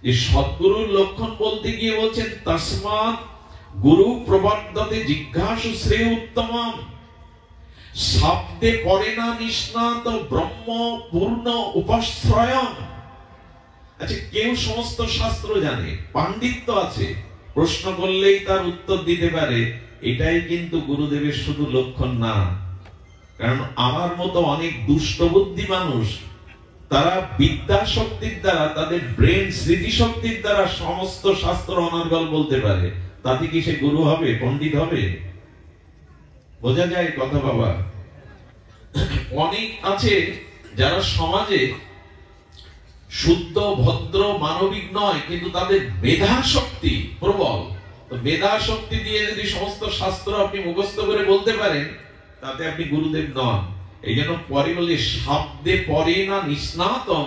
যে সদ্গুরুর লক্ষণ বলতে গিয়ে বলছেন তস্মাৎ গুরু প্রবর্ততে জিজ্ঞাসু শ্রেয় উত্তমম, শব্দে পড়ে না নিষ্ণাত ব্রহ্ম পূর্ণ উপাশ্রয়ম। আচ্ছা, কেউ সমস্ত শাস্ত্র জানে, পাণ্ডিত্য আছে, প্রশ্ন করলেই তার উত্তর দিতে পারে, এটাই কিন্তু গুরুদেবের শুধু লক্ষণ না। কারণ আমার মতো অনেক দুষ্টবুদ্ধি মানুষ, তারা বিদ্যা শক্তির দ্বারা, তাদের ব্রেন স্মৃতি শক্তির দ্বারা সমস্ত শাস্ত্র অনর্গল বলতে পারে। তাতে কি সে গুরু হবে, পণ্ডিত হবে? বোঝা যায় কথা বাবা? অনেক আছে যারা সমাজে শুদ্ধ ভদ্র মানবিক নয়, কিন্তু তাদের মেধা শক্তি প্রবল। তো মেধা শক্তি দিয়ে যদি সমস্ত শাস্ত্র আপনি মুখস্থ করে বলতে পারেন, তাতে আপনি গুরুদেব নন। এই জন্য পরে বলে শব্দে পরে না নিষ্ণাতং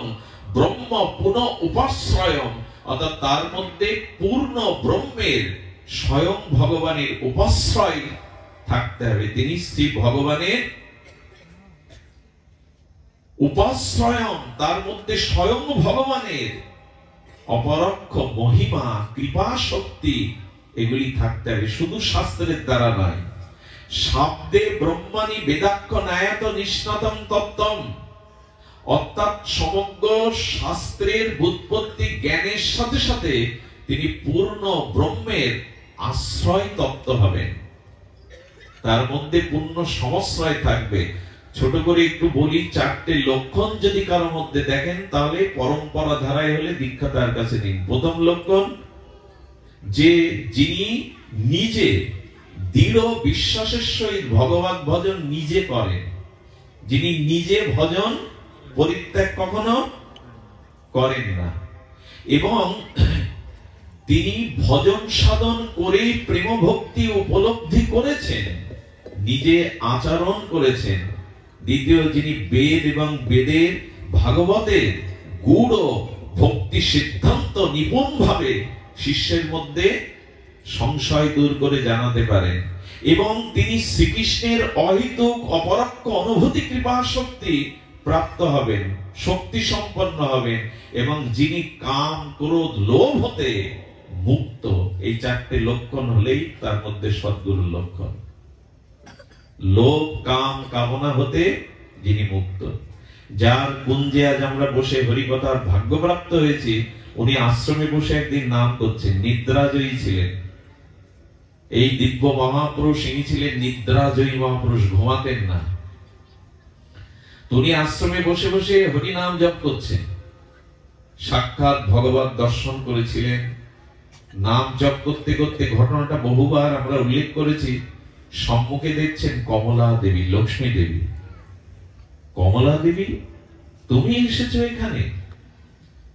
ব্রহ্ম পুনঃ উপাশ্রয়ম, অর্থাৎ তার মধ্যে পূর্ণ ব্রহ্মের স্বয়ং ভগবানের উপাশ্রয় থাকতে হবে। তিনি শ্রী ভগবানের উপাশ্রয়ম, তার মধ্যে স্বয়ং ভগবানের অপরোক্ষ মহিমা, কৃপা শক্তি, এগুলি থাকতে হবে, শুধু শাস্ত্রের দ্বারা নয়। শব্দে ব্রহ্মাণী বেদাক্ষ ন্যায়ত নিষ্ণাতম তত্ত্বম, অর্থাৎ সমগ্র শাস্ত্রের ব্যুৎপত্তি জ্ঞানের সাথে সাথে তিনি পূর্ণ ব্রহ্মের আশ্রয় তত্ত্ব হবেন, তার মধ্যে পূর্ণ সমশ্রয় থাকবে। ছোট করে একটু বলি, 4টে লক্ষণ যদি কারোর মধ্যে দেখেন, তাহলে পরম্পরা ধারায় হলে দীক্ষা তার কাছে নিন। প্রথম লক্ষণ, যে যিনি নিজে দৃঢ় বিশ্বাসের সহিত ভগবত ভজন নিজে করেন, যিনি নিজে ভজন পরিত্যাগ কখনো করেন না, এবং তিনি ভজন সাধন করেই প্রেম ভক্তি উপলব্ধি করেছেন, নিজে আচরণ করেছেন। দ্বিতীয়, যিনি বেদ এবং বেদের ভাগবতের গূঢ় ভক্তি সিদ্ধান্ত নিপুণ ভাবে শিষ্যের মধ্যে সংশয় দূর করে জানাতে পারেন, এবং তিনি শ্রীকৃষ্ণের অহেতুক অপরোক্ষ অনুভূতি কৃপা শক্তি প্রাপ্ত হবেন, শক্তি সম্পন্ন হবেন, এবং যিনি কাম ক্রোধ লোভ হতে মুক্ত। এই 4টে লক্ষণ হলেই তার মধ্যে সদ্গুরুর লক্ষণ। লোভ কাম কামনা হতে যিনি মুক্ত, যার কুঞ্জে আজ আমরা বসে হরিকথার ভাগ্যপ্রাপ্ত হয়েছি, উনি আশ্রমে বসে একদিন নাম করছেন, নিদ্রাজয়ী ছিলেন। এই দিব্য মহাপুরুষ, ইনি ছিলেন নিদ্রাজয়ী মহাপুরুষ, ঘুমাতেন না। উনি আশ্রমে বসে বসে হরি নাম জপ করছেন, সাক্ষাৎ ভগবত দর্শন করেছিলেন। নাম জপ করতে করতে, ঘটনাটা বহুবার আমরা উল্লেখ করেছি, সম্মুখে দেখছেন কমলা দেবী, লক্ষ্মী দেবী। কমলা দেবী, তুমি এসেছো এখানে?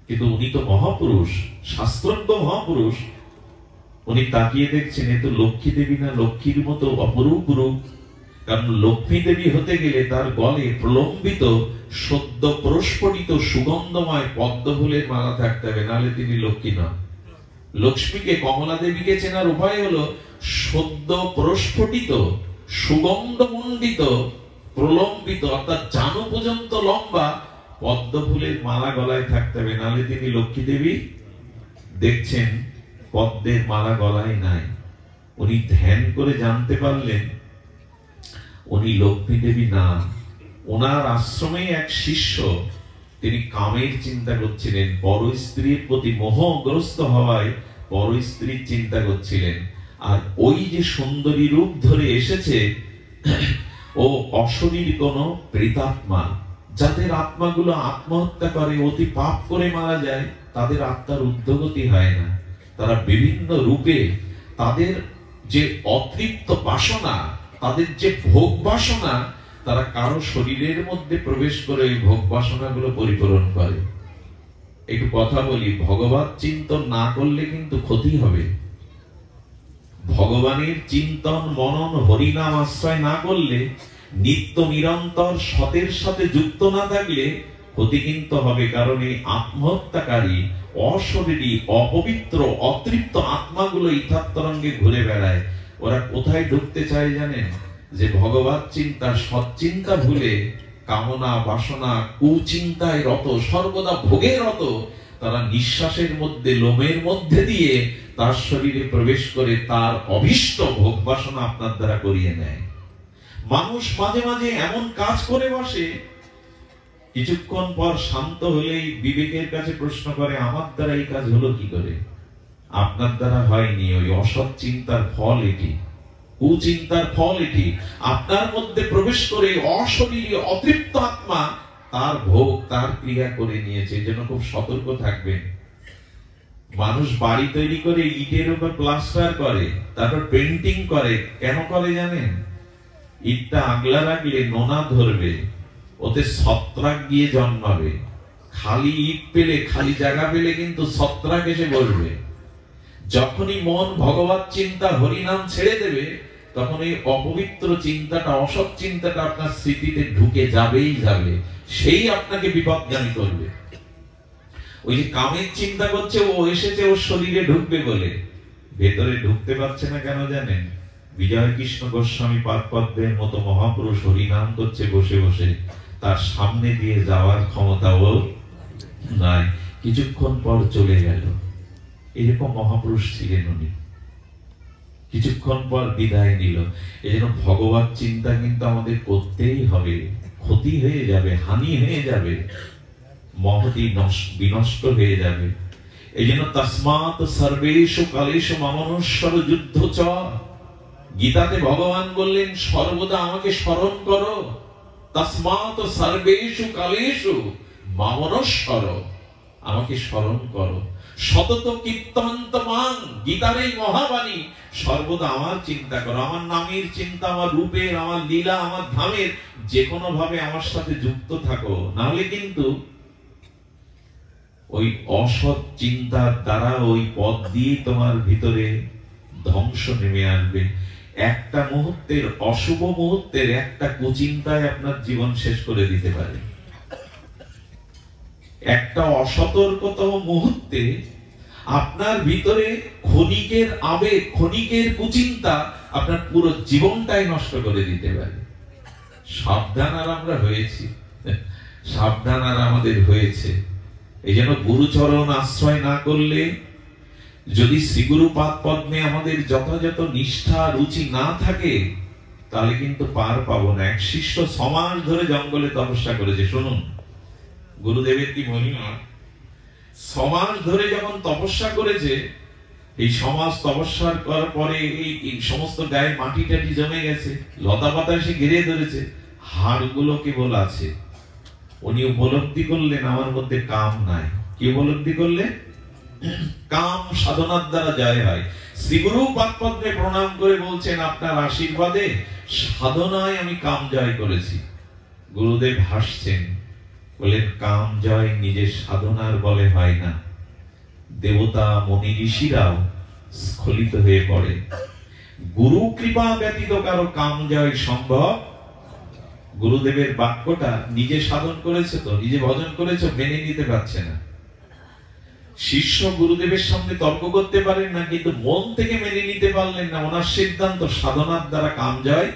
কিন্তু উনি তো মহাপুরুষ, শাস্ত্রজ্ঞ মহাপুরুষ। উনি তাকিয়ে দেখছেন, এ তো লক্ষ্মী দেবী না, লক্ষ্মীর মতো অপরূপ রূপ। কারণ লক্ষ্মী দেবী হতে গেলে তার গলে প্রলম্বিত সদ্য প্রস্ফুটিত সুগন্ধময় পদ্ম ফুলের মালা থাকতে হবে, নাহলে তিনি লক্ষ্মী নন। লক্ষ্মীকে, কমলা দেবীকে চেনার উপায় হলো সদ্য প্রস্ফুটিত সুগন্ধমণ্ডিত প্রলম্বিত, অর্থাৎ জানু পর্যন্ত লম্বা পদ্ম ফুলের মালা গলায় থাকতে হবে, নাহলে তিনি লক্ষ্মী দেবী। দেখছেন পদ্মের মালা গলায় নাই। উনি ধ্যান করে জানতে পারলেন উনি লক্ষ্মী দেবী না। ওনার আশ্রমে এক শিষ্য, তিনি কামের চিন্তা করছিলেন, পর স্ত্রীর প্রতি মোহগ্রস্ত হওয়ায় পর স্ত্রীর চিন্তা করছিলেন। আর ওই যে সুন্দরী রূপ ধরে এসেছে, ও অশরীর কোন প্রেতাত্মা, যাদের আত্মাগুলো আত্মহত্যা করে, অতি পাপ করে মারা যায়, তাদের আত্মার ঊর্ধ্বগতি হয় না। তারা বিভিন্ন রূপে তাদের যে অতৃপ্ত বাসনা, তাদের যে ভোগ বাসনা, তারা কারো শরীরের মধ্যে প্রবেশ করে ওই ভোগ বাসনাগুলো পরিপূরণ করে। একটু কথা বলি, ভগবত চিন্তন না করলে কিন্তু ক্ষতি হবে। ভগবানের চিন্তন মনন হরিনাম আশ্রয় না করলে, নিত্য নিরন্তর সতের সাথে যুক্ত না থাকলে ক্ষতি কিন্তু হবে। কারণ এই আত্মহত্যাকারী, অশরীরী, অপবিত্র, অতৃপ্ত আত্মাগুলো ইথাত্তরঙ্গে ঘুরে বেড়ায়। ওরা কোথায় ঢুকতে চায় জানেন? যে ভগবত চিন্তা, সৎচিন্তা ভুলে কামনা বাসনা কুচিন্তায় রত, সর্বদা ভোগে রত, তারা নিঃশ্বাসের মধ্যে, লোমের মধ্যে দিয়ে তার শরীরে প্রবেশ করে তার অভীষ্ট ভোগ বাসনা আপনার দ্বারা করিয়ে নেয়। মানুষ মাঝে মাঝে এমন কাজ করে বসে, কিছুক্ষণ পর শান্ত হলেই বিবেকের কাছে প্রশ্ন করে, আমার দ্বারা এই কাজ হলো কি করে? আপনার দ্বারা হয়নি। ওই অসৎ চিন্তার ফল এটি, কুচিন্তার ফল এটি। আপনার মধ্যে প্রবেশ করে অশরীরী অতৃপ্ত আত্মা তার ভোগ, তার ক্রিয়া করে নিয়েছে। এই জন্য খুব সতর্ক থাকবেন। মানুষ বাড়ি তৈরি করে ইটের উপর প্লাস্টার করে, তারপর পেন্টিং করে। কেন করে জানেন? ইটটা আগলা রাখলে নোনা ধরবে, ওতে ছত্রাক গিয়ে জন্মাবে। খালি ইট পেলে, খালি জায়গা পেলে কিন্তু ছত্রাক এসে বসবে। যখনই মন ভগবত চিন্তা, হরিনাম ছেড়ে দেবে, তখন এই অপবিত্র চিন্তাটা, অসৎ চিন্তাটা আপনার স্মৃতিতে ঢুকে যাবেই যাবে, সেই আপনাকে বিপদগামী করবে। ওই যে কামের চিন্তা করছে, ও এসেছে ওর শরীরে ঢুকবে বলে, ভেতরে ঢুকতে পারছে না। কেন জানেন? বিজয় কৃষ্ণ গোস্বামী পাদপদ্মের মতো মহাপুরুষ হরিনাম করছে বসে বসে, তার সামনে দিয়ে যাওয়ার ক্ষমতাও নাই। কিছুক্ষণ পর চলে গেল। এরকম মহাপুরুষ ছিলেন উনি। কিছুক্ষণ পর বিদায় নিল। এই জন্য ভগবত চিন্তা কিন্তু আমাদের করতেই হবে। ক্ষতি হয়ে যাবে, হানি হয়ে যাবে, মহতি বিনষ্ট হয়ে যাবে। এই জন্য তস্মাৎ সর্বেষু কালেষু মমনুষ্যর যুদ্ধ চ। গীতাতে ভগবান বললেন, সর্বদা আমাকে স্মরণ করো। তস্মাৎ সর্বেষু কালেষু মমনুষ্যর, আমাকে স্মরণ করো। সতত কীর্তন্ত মাং, গীতার এই মহাবাণী, সর্বদা আমার চিন্তা করো। আমার নামের চিন্তা, আমার রূপের, আমার লীলা, আমার ধামের, যে কোনো ভাবে আমার সাথে যুক্ত থাকো। না হলে কিন্তু ওই অসৎ চিন্তার দ্বারা ওই পথ দিয়ে তোমার ভিতরে ধ্বংস নেমে আসবে। একটা মুহূর্তের, অশুভ মুহূর্তের একটা কুচিন্তায় আপনার জীবন শেষ করে দিতে পারে। একটা অসতর্কতম মুহূর্তে আপনার ভিতরে ক্ষণিকের আবেগ, ক্ষণিকের কুচিন্তা আপনার পুরো জীবনটাই নষ্ট করে দিতে পারে। সাবধান আর আমরা হয়েছি, সাবধান আর আমাদের হয়েছে। এই জন্য গুরুচরণ আশ্রয় না করলে, যদি শ্রীগুরু পাদ পদ্মে আমাদের যথাযথ নিষ্ঠা, রুচি না থাকে, তাহলে কিন্তু পার পাবো না। এক শিষ্য 6 মাস ধরে জঙ্গলে তপস্যা করেছে। শুনুন গুরুদেবের কি মহিমা। 6 মাস ধরে যখন তপস্যা করেছে, এই সমাজ তপস্যার করার পরে এই সমস্ত গায়ে মাটি টাটি জমে গেছে, লতা পাতা এসে ঘিরে ধরেছে, হাড়গুলো কেবল আছে। উনি উপলব্ধি করলেন আমার মধ্যে কাম নাই। কি উপলব্ধি করলেন? কাম সাধনার দ্বারা জয় হয়। শ্রীগুরু পাদপদ্মে প্রণাম করে বলছেন, আপনার আশীর্বাদে সাধনায় আমি কাম জয় করেছি। গুরুদেব হাসছেন, বলেন, কাম জয় নিজের সাধনার বলে হয় না। দেবতা মনি ঋষিরাও স্খলিত হয়ে পড়ে। গুরু কৃপা ব্যতীত কারো কাম জয় সম্ভব। গুরুদেবের বাক্যটা নিজে সাধন করেছে তো, নিজে ভজন করেছে, মেনে নিতে পারছে না। শিষ্য গুরুদেবের সামনে তর্ক করতে পারেন না, কিন্তু মন থেকে মেনে নিতে পারলেন না। ওনার সিদ্ধান্ত সাধনার দ্বারা কাম জয়।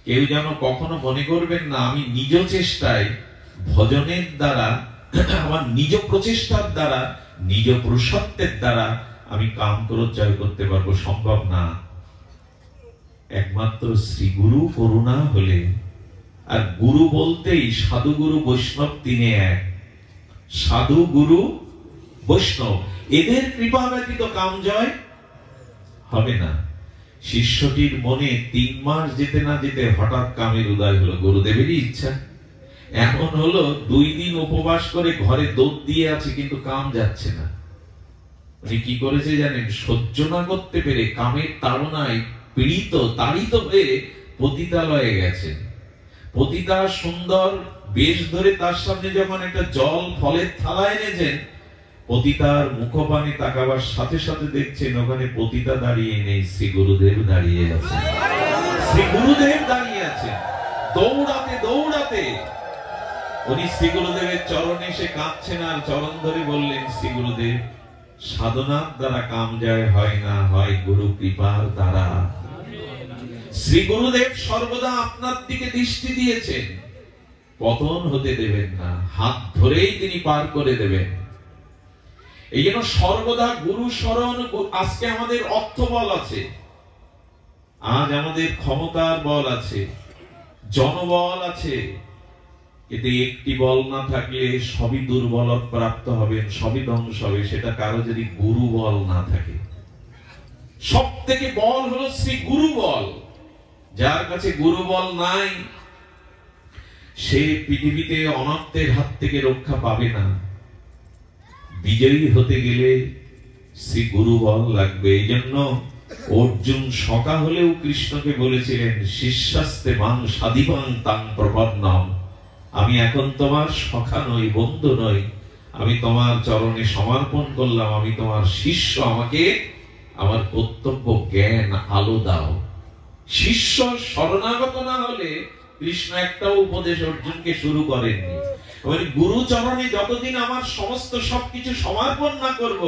কেউ যেন কখনো মনে করবেন না আমি নিজ চেষ্টায়, ভজনের দ্বারা, আমার নিজ প্রচেষ্টার দ্বারা, নিজ পুরুষত্বের দ্বারা আমি কাম ক্রোধ জয় করতে পারবো। সম্ভব না। একমাত্র শ্রী গুরু করুণা হলে, আর গুরু বলতেই সাধু গুরু বৈষ্ণব তিনে এক। সাধু গুরু বৈষ্ণব, এদের কৃপা ব্যতীত কাম জয় হবে না। শিষ্যটির মনে 3 মাস যেতে না যেতে হঠাৎ কামের উদয় হলো। গুরুদেবেরই ইচ্ছা। এমন হলো 2 দিন উপবাস করে ঘরে দৌড় দিয়ে আছে, কিন্তু কাম যাচ্ছে না। উনি কি করেছে জানেন? সহ্য না করতে পেরে কামের তাড়নায় পীড়িত, তাড়িত হয়ে পতিতালয়ে গেছেন। পতিতা সুন্দর বেশ ধরে তার সামনে যখন একটা জল ফলের থালা এনেছেন, পতিতার মুখপানে তাকাবার সাথে সাথে দেখছেন ওখানে পতিতা দাঁড়িয়ে নেই, শ্রী গুরুদেব দাঁড়িয়ে আছেন। শ্রী গুরুদেব দাঁড়িয়ে আছেন। দৌড়াতে দৌড়াতে উনি শ্রী গুরুদেবের চরণে এসে কাঁদছেন, আর চরণ ধরে বললেন, শ্রী গুরুদেব, সাধনার দ্বারা কাম জয় হয় না, হয় গুরু কৃপার দ্বারা। শ্রী গুরুদেব সর্বদা আপনার দিকে দৃষ্টি দিয়েছেন, পতন হতে দেবেন না, হাত ধরেই তিনি পার করে দেবেন। এই জন্য সর্বদা গুরু শরণ। আজকে আমাদের অর্থ বল আছে, আজ আমাদের ক্ষমতার বল আছে, জনবল আছে, কিন্তু একটি বল না থাকলে সবই দুর্বল প্রাপ্ত হবে, সবই ধ্বংস হবে। সেটা কারো যদি গুরু বল না থাকে। সব থেকে বল হলো শ্রী গুরু বল। যার কাছে গুরু বল নাই, সে পৃথিবীতে অনর্থের হাত থেকে রক্ষা পাবে না। বিজয়ী হতে গেলে শ্রী গুরু বল লাগবে। এই জন্য অর্জুন সকা হলেও কৃষ্ণকে বলেছিলেন, শিষ্যাস্তে মাং সাধিবাং তাং প্রপন্নম। আমি এখন তোমার সখা নই, বন্ধু নই, আমি তোমার চরণে সমর্পণ করলাম, আমি তোমার শিষ্য, আমাকে আমার কর্তব্য জ্ঞান আলো দাও। শিষ্য শরণাগত না হলে কৃষ্ণ একটা উপদেশ অর্জুনকে শুরু করেননি। গুরু চরণে যতদিন আমার সমস্ত সবকিছু সমর্পণ না করব,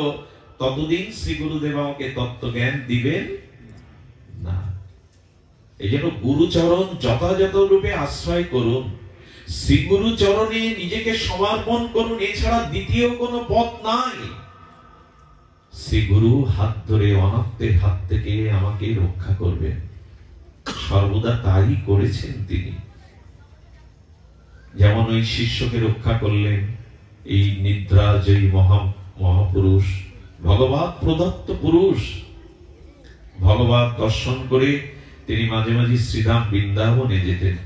ততদিন শ্রী গুরুদেব আমাকে তত্ত্ব জ্ঞান দিবেন না। এই জন্য গুরুচরণ যথাযথ রূপে আশ্রয় করুন, শ্রী গুরু চরণে নিজেকে সমর্পণ করুন। এছাড়া দ্বিতীয় কোনো পথ নাই। শ্রী গুরু হাত ধরে অনর্থের হাত থেকে আমাকে রক্ষা করবেন, সর্বদা তাই করেছেন তিনি। যেমন ওই শিষ্যকে রক্ষা করলেন এই নিদ্রাজয়ী মহাপুরুষ, ভগবৎ প্রদত্ত পুরুষ। ভগবৎ দর্শন করে তিনি মাঝে মাঝে শ্রীধাম বৃন্দাবনে যেতেন।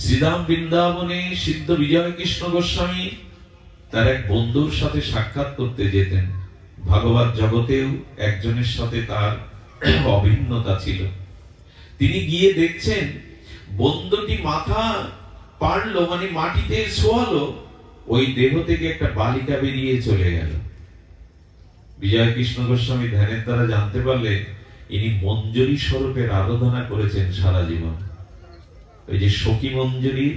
শ্রীধাম বৃন্দাবনে সিদ্ধ বিজয় কৃষ্ণ গোস্বামী তার এক বন্ধুর সাথে সাক্ষাৎ করতে যেতেন। ভাগবত জগতেও একজনের সাথে তার অভিন্নতা ছিল। তিনি গিয়ে দেখছেন বন্ধুটি মাথা পাড়লো, মানে মাটিতে শোয়ালো, ওই দেহ থেকে একটা বালিকা বেরিয়ে চলে গেল। বিজয় কৃষ্ণ গোস্বামী ধ্যানের দ্বারা জানতে পারলেন ইনি মঞ্জুরি স্বরূপের আরাধনা করেছেন সারা জীবন। ওই যে সখী মঞ্জুরি,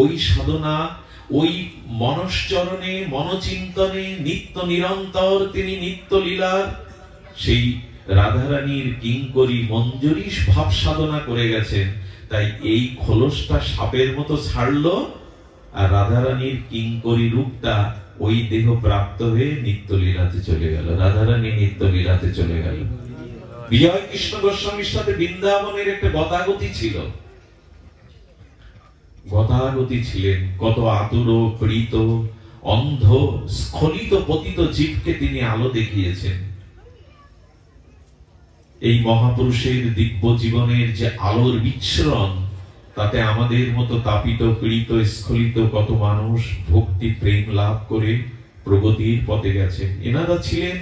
ওই সাধনা, ওই মনশ্চরণে মনচিন্তনে নিত্য নিরন্তর তিনি নিত্য লীলার সেই রাধারানীর কিঙ্করী মঞ্জুরি ভাব সাধনা করে গেছেন। তাই এই খোলসটা সাপের মতো ছাড়লো, আর রাধারানীর কিঙ্করী রূপটা ওই দেহ প্রাপ্ত হয়ে নিত্য লীলাতে চলে গেল, রাধারানী নিত্য লীলাতে চলে গেল। বিজয় কৃষ্ণ গোস্বামীর সাথে বৃন্দাবনের একটা গতাগতি ছিল, গতাগতি ছিলেন। কত আতুর পীড়িত অন্ধ স্খলিত পতিত জীবকে তিনি আলো দেখিয়েছেন। এই মহাপুরুষের দিব্য জীবনের যে আলোর বিচ্ছরণ, তাতে আমাদের মতো তাপিত পীড়িত স্খলিত কত মানুষ ভক্তি প্রেম লাভ করে প্রগতির পথে গেছেন। এনারা ছিলেন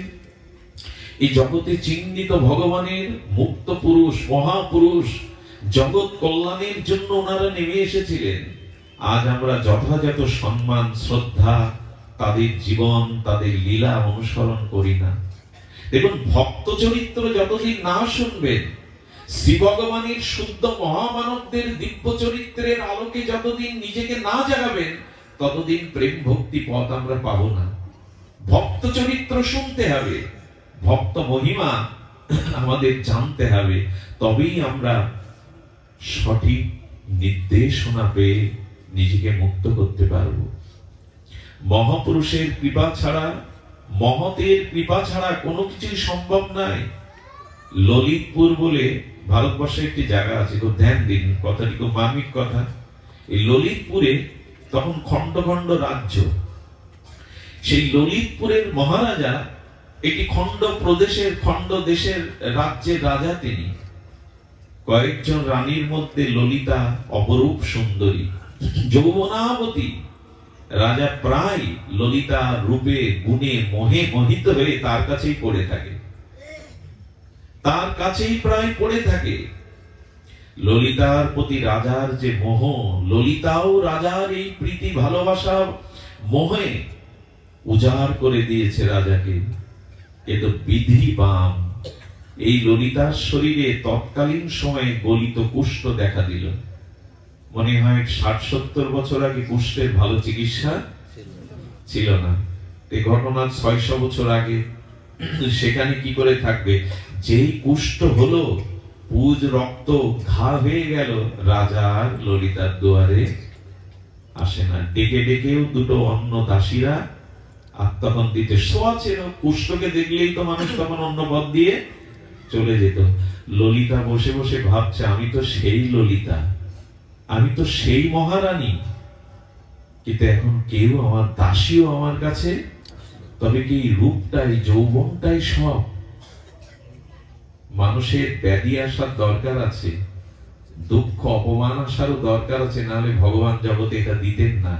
এই জগতে চিহ্নিত ভগবানের মুক্ত পুরুষ, মহাপুরুষ। জগৎ কল্যাণের জন্য ওনারা নেমে এসেছিলেন। আজ আমরা যথাযথ সম্মান শ্রদ্ধা তাদের জীবন তাদের লীলা অনুসরণ করি না। দেখুন, ভক্ত চরিত্র যতদিন না শুনবেন, শ্রী ভগবানের শুদ্ধ মহামানবদের দিব্য চরিত্রের আলোকে যতদিন নিজেকে না জাগাবেন, ততদিন প্রেম ভক্তি পথ আমরা পাবো না। ভক্ত চরিত্র শুনতে হবে, ভক্ত মহিমা আমাদের জানতে হবে, তবেই আমরা সঠিক নির্দেশনা পেয়ে নিজেকে মুক্ত করতে পারব। মহাপুরুষের কৃপা ছাড়া, মহতের কৃপা ছাড়া কোনো কিছুই সম্ভব নয়। ললিতপুর বলে ভারতবর্ষে একটি জায়গা আছে, খুব ধ্যান দিন, কথাটি খুব মার্মিক কথা। এই ললিতপুরে তখন খন্ড খন্ড রাজ্য। সেই ললিতপুরের মহারাজা একটি খন্ড প্রদেশের, খন্ড দেশের রাজ্যের রাজা তিনি। কয়েকজন রানীর মধ্যে ললিতা অপরূপ সুন্দরী, যৌবনাবতী। রাজা প্রায় ললিতা রূপে গুণে মোহে মোহিত হয়ে তার কাছেই পড়ে থাকে, তার কাছেই প্রায় পড়ে থাকে। ললিতার প্রতি রাজার যে মোহ, ললিতাও রাজার এই প্রীতি ভালোবাসা মোহে উজাড় করে দিয়েছে রাজাকে। এ তো বিধি বাম। এই ললিতার শরীরে তৎকালীন সময়ে গলিত কুষ্ঠ দেখা দিল। মনে হয় ৬০-৭০ বছর আগে কুষ্ঠের ভালো চিকিৎসা ছিল না। এই ঘটনা ৬০০ বছর আগে। সেখানে কি করে থাকবে? যেই কুষ্ঠ হলো, পুজ রক্ত ঘা হয়ে গেল, রাজার ললিতার দুয়ারে আসে না। ডেকে ডেকেও দুটো অন্য দাসীরা আর তখন দিতে সোয়াচের কুষ্ঠকে দেখলেই তো মানুষ তখন অন্য পথ দিয়ে চলে যেত। ললিতা বসে বসে ভাবছে, আমি তো সেই ললিতা, আমি তো সেই মহারানী, কিন্তু এখন কেউ আমার দাসীও আমার কাছে। তবে কি রূপটাই যৌবনটাই সব? মানুষের ব্যাধি আসার দরকার আছে, দুঃখ অপমান আসারও দরকার আছে, নাহলে ভগবান জগতে এটা দিতেন না।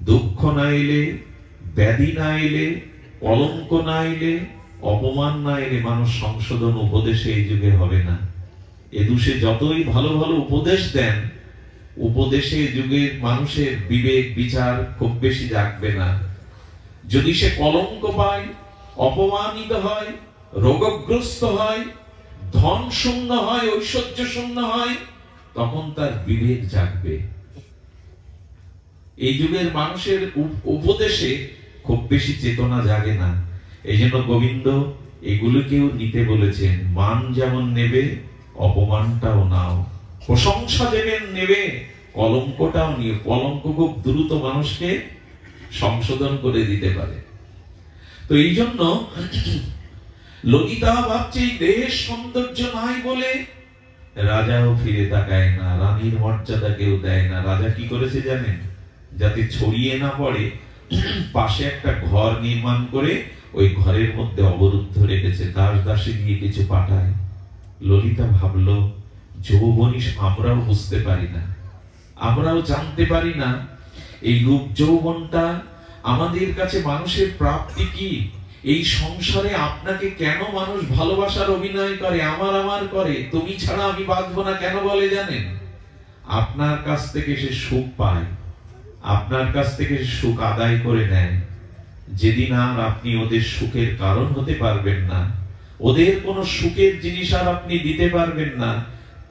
দুঃখ না এলে, ব্যাধি না এলে, কলঙ্ক না এলে, অপমান না এলে মানুষ সংশোধন উপদেশে এই যুগে হবে না। এদুষে যতই ভালো ভালো উপদেশ দেন, উপদেশে যুগের মানুষের বিবেক বিচার খুব বেশি জাগবে না। যদি সে কলঙ্ক পায়, অপমানিত হয়, রোগগ্রস্ত হয়, ধন শূন্য হয়, ঐশ্বর্য শূন্য হয়, তখন তার বিবেক জাগবে। এই যুগের মানুষের উপদেশে খুব বেশি চেতনা জাগে না। এই জন্য গোবিন্দ এগুলোকেও নিতে বলেছেন। মান যেমন নেবে, অপমানটাও নাও, প্রশংসা যেমন নেবে, কলঙ্কটাও নিয়ে। কলঙ্ক খুব দ্রুত মানুষকে সংশোধন করে দিতে পারে। তো এই জন্য ললিতা ভাবছে এই দেহের সৌন্দর্য নাই বলে রাজাও ফিরে তাকায় না, রানীর মর্যাদা কেউ দেয় না। রাজা কি করেছে জানেন? যাতে ছড়িয়ে না পড়ে, পাশে একটা ঘর নির্মাণ করে ওই ঘরের মধ্যে অবরুদ্ধ রেখেছে, দাস দাসী দিয়ে কিছু পাঠায়। ললিতা ভাবলো, যৌবনী আমরাও বুঝতে পারি না, আমরাও জানতে পারি না এই রূপ যৌবনটা আমাদের কাছে মানুষের প্রাপ্তি কি। এই সংসারে আপনাকে কেন মানুষ ভালোবাসার অভিনয় করে, আমার আমার করে, তুমি ছাড়া আমি বাঁচবো না কেন বলে জানেন? আপনার কাছ থেকে সে সুখ পায়, আপনার কাছ থেকে সুখ আদায় করে নেয়। যেদিন আর আপনি ওদের সুখের কারণ হতে পারবেন না, ওদের কোন সুখের জিনিস আর আপনি দিতে পারবেন না,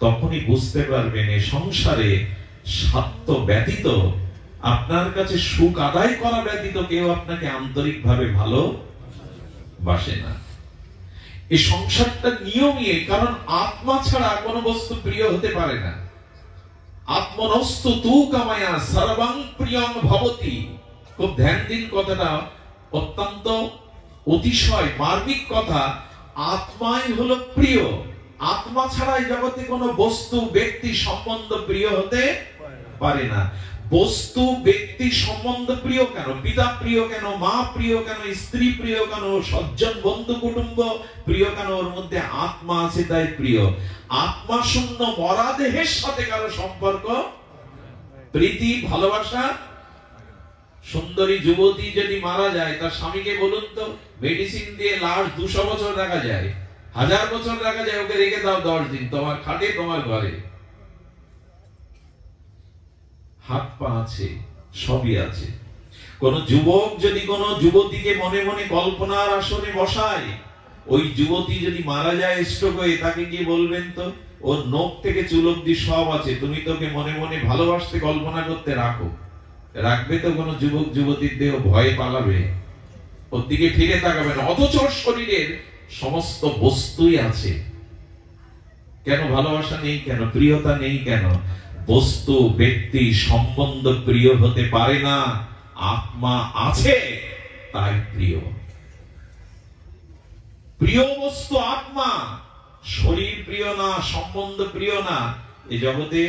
তখনই বুঝতে পারবেন এই সংসারে স্বার্থ ব্যতীত, আপনার কাছে সুখ আদায় করা ব্যতীত কেউ আপনাকে আন্তরিকভাবে ভালোবাসে না। এই সংসারটা নিয়মই, কারণ আত্মা ছাড়া কোনো বস্তু প্রিয় হতে পারে না। আত্মনস্তু তু কামায়া সর্বং প্রিয়ং ভবতি। খুব ধ্যান দিন কথাটা, অত্যন্ত অতিশয় মার্মিক কথা। আত্মাই হলো প্রিয়, আত্মা ছাড়া এই জগতে কোনো বস্তু ব্যক্তি সম্বন্ধ প্রিয় হতে পারে না। বস্তু ব্যক্তি সম্বন্ধ প্রিয় কেন? পিতা প্রিয় কেন? মা প্রিয় কেন? স্ত্রী প্রিয় কেন? সজ্জন বন্ধু কুটুম্ব প্রিয় কেন? ওর মধ্যে আত্মা আছে তাই প্রিয়। আত্মা শূন্য মরা দেহের সাথে কারো সম্পর্ক, প্রীতি, ভালোবাসা। সুন্দরী যুবতী যদি মারা যায়, তার স্বামীকে বলুন তো, মেডিসিন দিয়ে লাশ 200 বছর রাখা যায়, 1000 বছর রাখা যায়, ওকে রেখে দাও 10 দিন তোমার খাটে, তোমার ঘরে। হাত পা আছে, সবই আছে। কোন যুবক যদি কোন যুবতীকে মনে মনে কল্পনার আসনে বসায়, ওই যুবতী যদি মারা যায় স্ট্রোক হয়ে, তাকে গিয়ে বলবেন তো, ওর নখ থেকে চুল অব্দি সব আছে, তুমি তোকে মনে মনে ভালোবাসতে কল্পনা করতে রাখো। রাখবে তো কোন যুবক যুবতীর দেহ ভয়ে পালাবে, ওর দিকে ফিরে তাকাবে না। অথচ শরীরের সমস্ত বস্তুই আছে। কেন ভালোবাসা নেই কেন? প্রিয়তা নেই কেন? বস্তু ব্যক্তি সম্বন্ধ প্রিয় হতে পারে না, আত্মা আছে তাই প্রিয়। প্রিয় বস্তু আত্মা, শরীর প্রিয় না, সম্বন্ধ প্রিয় না। এই জগতে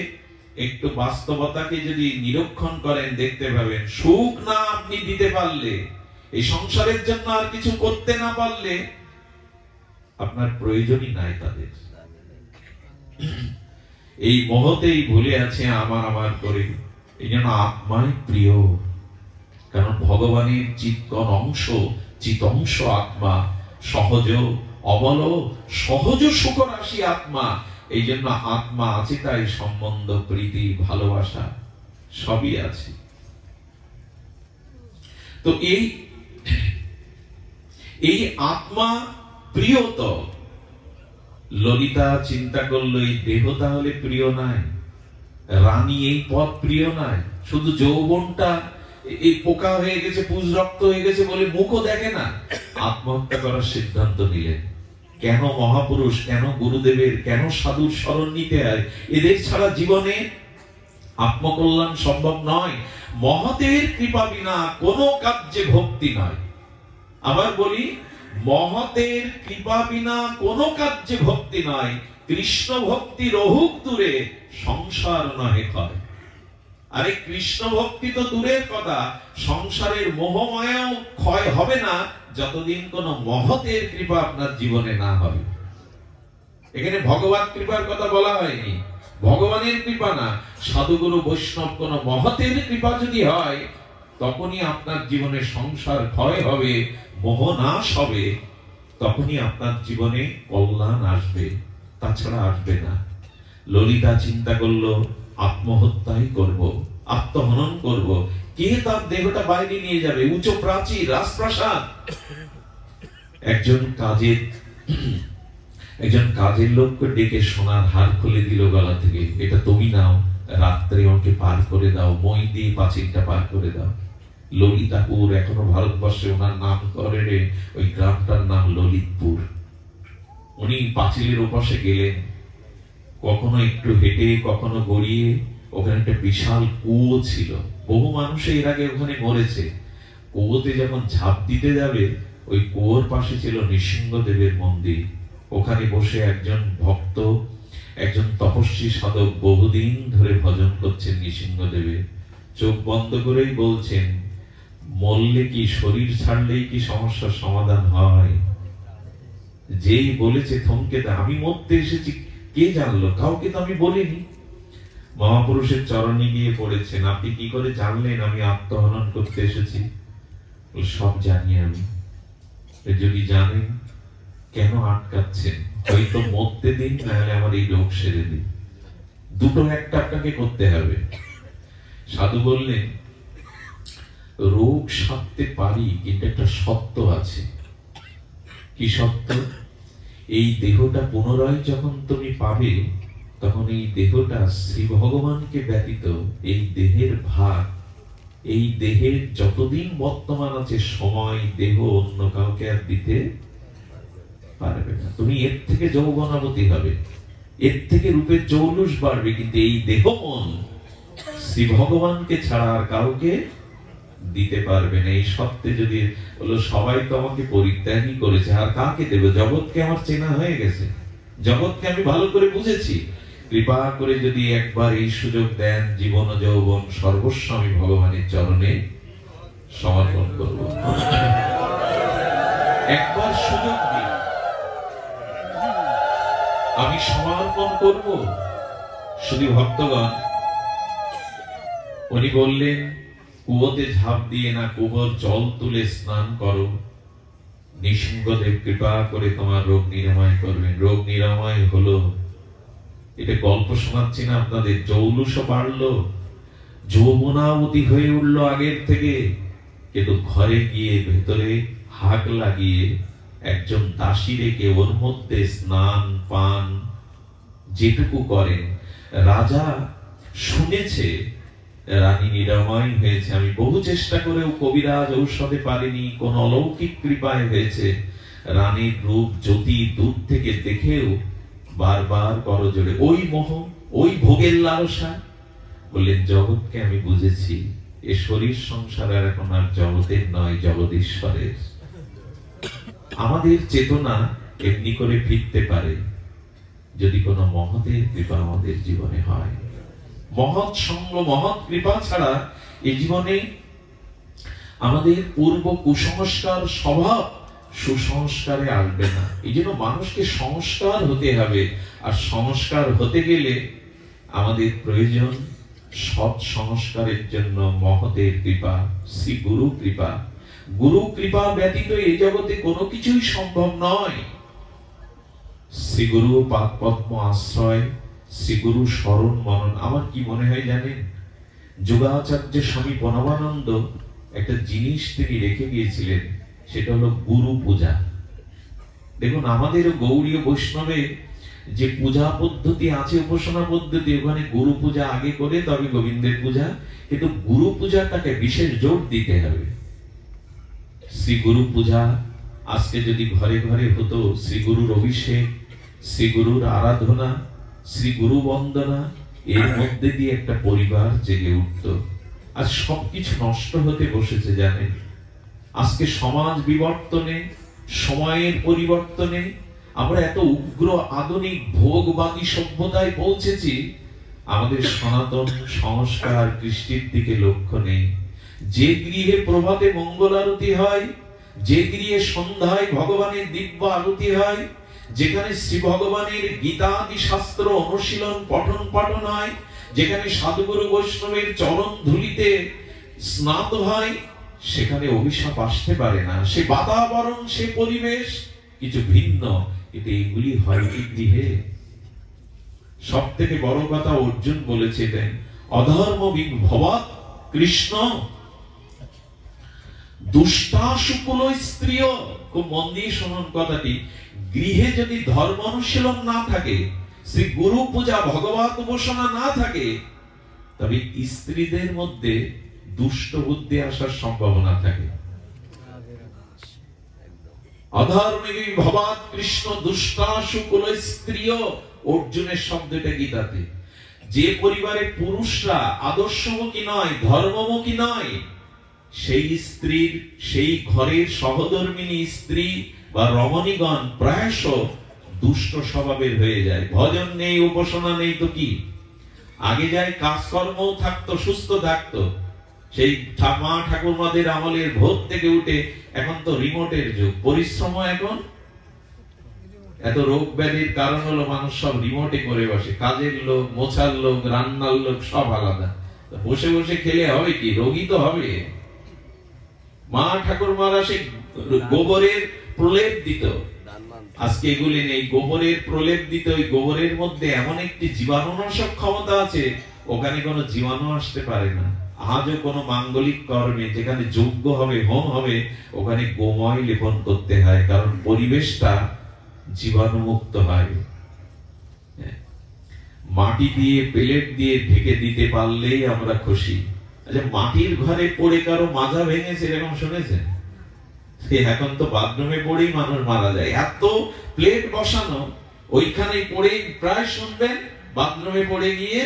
একটু বাস্তবতাকে যদি নিরীক্ষণ করেন, দেখতে পাবেন সুখ না আপনি দিতে পারলে, এই সংসারের জন্য আর কিছু করতে না পারলে, আপনার প্রয়োজনই নাই তাদের। এই মহতেই ভুলে আছে আমার আমার করে। এই জন্য আত্মাই প্রিয়, কারণ ভগবানের চিৎকন অংশ, চিত অংশ আত্মা, সহজ অবল সহজ সুখ রাশি আত্মা। এই জন্য আত্মা আছে তাই সম্বন্ধ, প্রীতি, ভালোবাসা সবই আছে। তো এই আত্মা প্রিয়। তো ললিতা চিন্তা করলো, এই দেহ তাহলে প্রিয় নাই, রানী এই পথ প্রিয় নাই, শুধু যৌবনটা এই পোকা হয়ে গেছে, পুজ রক্ত হয়ে গেছে বলে মুখও দেখে না। আত্মহত্যা করার সিদ্ধান্ত নিলেন। কেন মহাপুরুষ, কেন গুরুদেবের, কেন সাধুর শরণ নিতে হয়? এদের ছাড়া জীবনে আত্মকল্যাণ সম্ভব নয়। মহতের কৃপা বিনা কোনো কার্যে ভক্তি নয়। আবার বলি, মহতের কৃপা বিনা কোনো কার্যে ভক্তি নয়। কৃষ্ণ ভক্তি রহুক দূরে, সংসার নহে ক্ষয়। আরে কৃষ্ণ ভক্তি তো দূরের কথা, সংসারের মোহমায়াও ক্ষয় হবে না যতদিন কোন মহতের কৃপা আপনার জীবনে না হবে। এখানে ভগবত কৃপার কথা বলা হয়নি, ভগবানের কৃপা না, সাধুগুরু বৈষ্ণব কোন মহতের কৃপা যদি হয়, তখনই আপনার জীবনে সংসার ক্ষয় হবে, মোহ নাশ হবে, তখনই আপনার জীবনে কল্যাণ আসবে, তাছাড়া আসবে না। ললিতা চিন্তা করলো আত্মহত্যাই করব, আত্মহনন করব। কে তার দেহটা বাইরে নিয়ে যাবে? উচ্চ প্রাচীর, রাজপ্রাসাদ। একজন কাজের লোককে ডেকে সোনার হার খুলে দিল গলা থেকে, এটা তুমি নাও, রাত্রে আমাকে পার করে দাও, মই দিয়ে পাঁচিলটা পার করে দাও। ললিতাপুর, এখনো ভারতবর্ষে ওনার নাম করে, ওই গ্রামটার নাম ললিতপুর। উনি পাঁচিলের ওপাশে গেলেন, কখনো একটু হেঁটে, কখনো গড়িয়ে। ওখানে একটা বিশাল কুয়ো ছিল, বহু মানুষ এর আগে ওখানে মরেছে। কুয়োতে যখন ঝাঁপ দিতে যাবে, ওই কুয়োর পাশে ছিল নৃসিংহদেবের মন্দির। ওখানে বসে একজন ভক্ত, একজন তপস্বী সাধক বহুদিন ধরে ভজন করছেন নৃসিংহদেবের। চোখ বন্ধ করেই বলছেন, মরলে কি, শরীর ছাড়লেই কি সমস্যার সমাধান হয়? যেই বলেছে থমকে দেয়, আমি মরতে এসেছি কে জানলো? কাউকে তো আমি বলিনি। মহাপুরুষের চরণে গিয়ে পড়েছেন, আপনি কি করে জানলেন আমি আত্মহনন করতে এসেছি? সব জানি আমি। যদি জানেন কেন আটকাচ্ছেন? হয়তো মরতে দিন, না হলে আমার এই রোগ সেরে দিন, দুটো একটা আপনাকে করতে হবে। সাধু বললেন, রোগ সারতে পারি, কিন্তু একটা সত্য আছে। কি সত্য? এই দেহটা পুনরায় যখন তুমি পাবে, তখন এই দেহটা শ্রী ভগবানকে ব্যতীত এই দেহের ভাগ, এই দেহের যতদিন বর্তমান আছে সময়, দেহ অন্য কাউকে আর দিতে পারবে না। তুমি এর থেকে যৌবনাবতী হবে, এর থেকে রূপের জৌলুস বাড়বে, কিন্তু এই দেহ মন শ্রী ভগবানকে ছাড়া আর কাউকে দিতে পারবে না। এই সত্যে যদি বলো, সবাই তো আমাকে পরিত্যাগই করেছে, আর কাকে দেবে? জগৎকে আমার চেনা হয়ে গেছে, জগৎকে আমি ভালো করে বুঝেছি। কৃপা করে যদি একবার এই সুযোগ দেন, জীবন যৌবন সর্বস্ব আমি ভগবানের চরণে সমর্পণ করব। একবার সুযোগ দিন, আমি সমর্পণ করব। শুধু ভক্তগণ, উনি বললেন, কুয়োতে ঝাঁপ দিয়ে না, কুয়োর জল তুলে স্নান করো, নৃসিংহদেব কৃপা করে তোমার রোগ নিরাময় করবেন। রোগ নিরাময় হলো। এটা গল্প শোনাচ্ছি না আপনাদের, জৌলুসও বাড়লো, যৌবনাবতী হয়ে উঠলো আগের থেকে। কিন্তু ঘরে গিয়ে ভেতরে হাক লাগিয়ে একজন দাসী রেখে ওর মধ্যে স্নান পান যেটুকু করেন, রাজা শুনেছে রানী নিরাময় হয়েছে। আমি বহু চেষ্টা করেও কবিরাজ ঔষধে পারিনি, কোন অলৌকিক কৃপায় হয়েছে। রানীর রূপ জ্যোতি দূর থেকে দেখেও বারবার করজোড়ে ওই মোহ, ওই ভোগের লালসা। বললেন, জগৎকে আমি বুঝেছি, এ শরীর সংসার আর এখন আর জগতের নয়, জগদীশ্বরের। আমাদের চেতনা এমনি করে ফিরতে পারে যদি কোন মহতের কৃপা আমাদের জীবনে হয়। মহৎ সঙ্গ, মহৎ কৃপা ছাড়া এই জীবনে আমাদের পূর্ব কুসংস্কার স্বভাব সুসংস্কারে আসবে না। এই জন্য মানুষকে সংস্কার হতে হবে, আর সংস্কার হতে গেলে আমাদের প্রয়োজন সৎ সংস্কারের জন্য মহতের কৃপা, শ্রী গুরু কৃপা। গুরু কৃপা ব্যতীত এই জগতে কোনো কিছুই সম্ভব নয়। শ্রী গুরু পাদ পদ্ম আশ্রয়, শ্রী গুরু স্মরণ মনন। আমার কি মনে হয় জানেন, যোগাচার্য স্বামী বনবানন্দ একটা জিনিস তিনি রেখে গিয়েছিলেন, সেটা হলো গুরু পূজা। দেখুন, আমাদের গৌড়ীয় বৈষ্ণবে যে পূজা পদ্ধতি আছে, উপাসনা পদ্ধতি, ওখানে গুরু পূজা আগে করে তবে গোবিন্দের পূজা। কিন্তু গুরু পূজাটাকে বিশেষ জোর দিতে হবে। শ্রী গুরু পূজা আজকে যদি ঘরে ঘরে হতো, শ্রী গুরুর অভিষেক, শ্রী গুরুর আরাধনা, শ্রী গুরু বন্দনা, এর মধ্যে দিয়ে একটা পরিবার জেগে উঠত। আজ সবকিছু নষ্ট হতে বসেছে জানেন। আজকে সমাজ বিবর্তনে, সময়ের পরিবর্তনে আমরা এত উগ্র আধুনিক ভোগবাদী সভ্যতায় পৌঁছেছি, আমাদের সনাতন সংস্কার কৃষ্টির দিকে লক্ষ্য নেই। যে গৃহে প্রভাতে মঙ্গল আরতি হয়, যে গৃহে সন্ধ্যায় ভগবানের দিব্য আরতি হয়, যেখানে শ্রী ভগবানের গীতাদি শাস্ত্র অনুশীলন পঠন পাঠন হয়, যেখানে সাধুগুরু বৈষ্ণবের চরণ ধুলিতে স্নাত হয়, সেখানে অভিশাপ আসতে পারে না। সে বাতাবরণ, সে পরিবেশ কিছু ভিন্ন, কিন্তু এগুলি হয় এই গৃহে। সব থেকে বড় কথা অর্জুন বলেছিলেন, অধর্ম বিভবাৎ কৃষ্ণ দুষ্টাশুকুল স্ত্রীয়। খুব মন দিয়ে শুনুন কথাটি। গৃহে যদি ধর্ম অনুশীলন না থাকে, শ্রী গুরু পূজা, ভগবত উপাসনা না থাকে, তবে স্ত্রীদের মধ্যে দুষ্ট বুদ্ধি আসার সম্ভাবনা থাকে। অধর্মে বিভবাৎ কৃষ্ণ দুষ্টাশুকুল স্ত্রীয়, অর্জুনের শব্দটা গীতাতে। যে পরিবারে পুরুষরা আদর্শমুখী নয়, ধর্মমুখী নয়, সেই স্ত্রীর, সেই ঘরের সহধর্মিনী স্ত্রী বা রমণীগণ প্রায়শ দুষ্ট স্বভাবের হয়ে যায়। ভজন নেই, উপাসনা নেই তো কি, আগে যায় কাজকর্মও থাকতো, সুস্থ থাকতো। সেই মা ঠাকুরমাদের আমলের ভোর থেকে উঠে, এখন তো রিমোটের যুগ, পরিশ্রম এখন এত রোগ ব্যাধির কারণ হলো মানুষ সব রিমোটে করে বসে। কাজের লোক, মোছার লোক, রান্নার লোক সব আলাদা। বসে বসে খেলে হবে কি, রোগী তো হবে। মা ঠাকুরমারা সে গোবরের প্রলেপ দিত, আজকে এগুলি নেই। গোবরের প্রলেপ দিত, ওই গোবরের মধ্যে এমন একটি জীবাণুনাশক ক্ষমতা আছে, ওখানে কোনো জীবাণু আসতে পারে না। আজও কোনো মাঙ্গলিক কর্মে যেখানে যজ্ঞ হবে, হোম হবে, ওখানে গোময় লেপন করতে হয়, কারণ পরিবেশটা জীবাণুমুক্ত হয়। মাটি দিয়ে, প্লেট দিয়ে ঢেকে দিতে পারলেই আমরা খুশি। আচ্ছা, মাটির ঘরে পড়ে কারো মাজা ভেঙেছে এরকম শুনেছেন? এখন তো বাথরুমে পড়েই মানুষ মারা যায়। এত প্লেট বসানো, ওইখানে পড়ে প্রায় শুনবেন বাথরুমে পড়ে গিয়ে।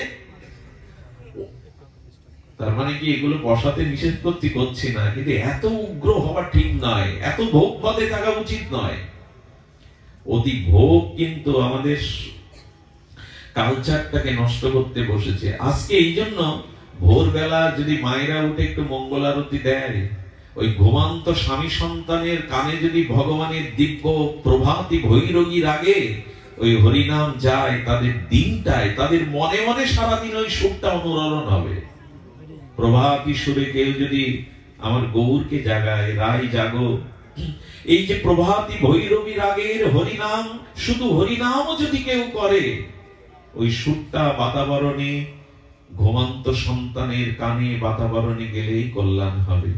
তার মানে কি এগুলো বসাতে নিষেধ করছি না, কিন্তু এত উগ্র হওয়া ঠিক নয়, এত ভোগবাদে থাকা উচিত নয়। অতি ভোগ কিন্তু আমাদের কালচারটাকে নষ্ট করতে বসেছে। আজকে এই জন্য ভোরবেলা যদি মায়েরা উঠে একটু মঙ্গল আরতি দেয়, ওই ঘুমান্ত স্বামী সন্তানের কানে যদি ভগবানের দিব্য প্রভাতী ভৈরবীর আগে ওই হরিনাম যায়, তাদের দিনটায়, তাদের মনে মনে সারাদিন ওই সুখটা অনুরণন হবে। প্রভাতী সুরে কেউ যদি আমার গৌরকে জাগায়, রাই জাগো, এই যে প্রভাতী ভৈরবীর আগের হরিনাম, শুধু হরিনামও যদি কেউ করে, ওই সুরটা বাতাবরণে, ঘুমন্ত সন্তানের কানে বাতাবরণে গেলেই কল্যাণ হবে।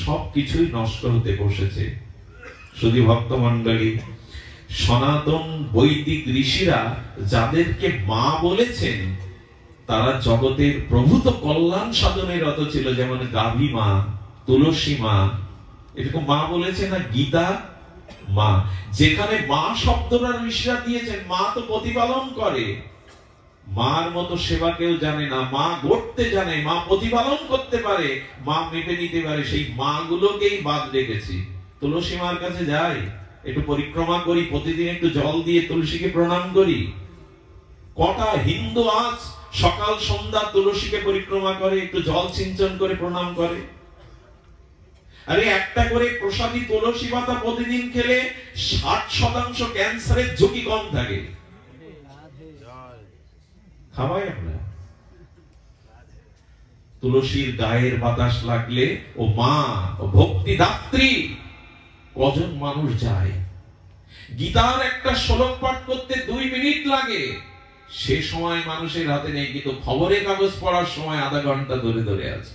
সবকিছুই নষ্ট হতে বসেছে। শুধু ভক্তমণ্ডলী, সনাতন বৈদিক ঋষিরা যাদেরকে মা বলেছেন, তারা জগতের প্রভূত কল্যাণ সাধনে রত ছিল। যেমন গাভী মা, তুলসী মা, এরকম মা বলেছে না? গীতা মা। যেখানে মা শব্দটা ঋষিরা দিয়েছেন, মা তো প্রতিপালন করে, মার মতো সেবা কেউ জানে না। মা গড়তে জানে, মা প্রতিপালন করতে পারে, মা মেপে নিতে পারে, সেই মা গুলোকেই বাদ রেখেছি। তুলসী মার কাছে যাই, একটু পরিক্রমা করি, প্রতিদিন একটু জল দিয়ে তুলসীকে প্রণাম করি। কটা হিন্দু আজ সকাল সন্ধ্যা তুলসীকে পরিক্রমা করে, একটু জল সিঞ্চন করে প্রণাম করে? আরে একটা করে প্রসাদী তুলসী পাতা প্রতিদিন খেলে 60% ক্যান্সারের ঝুঁকি কম থাকে। খাওয়াই আমরা। তুলসীর গায়ের বাতাস লাগলে ও মা, ও ভক্তি দাত্রী, কজন মানুষ যায়। গীতার একটা শ্লোক পাঠ করতে 2 মিনিট লাগে, সে সময় মানুষের হাতে নেই, কিন্তু খবরের কাগজ পড়ার সময় আধা ঘন্টা ধরে ধরে আছে।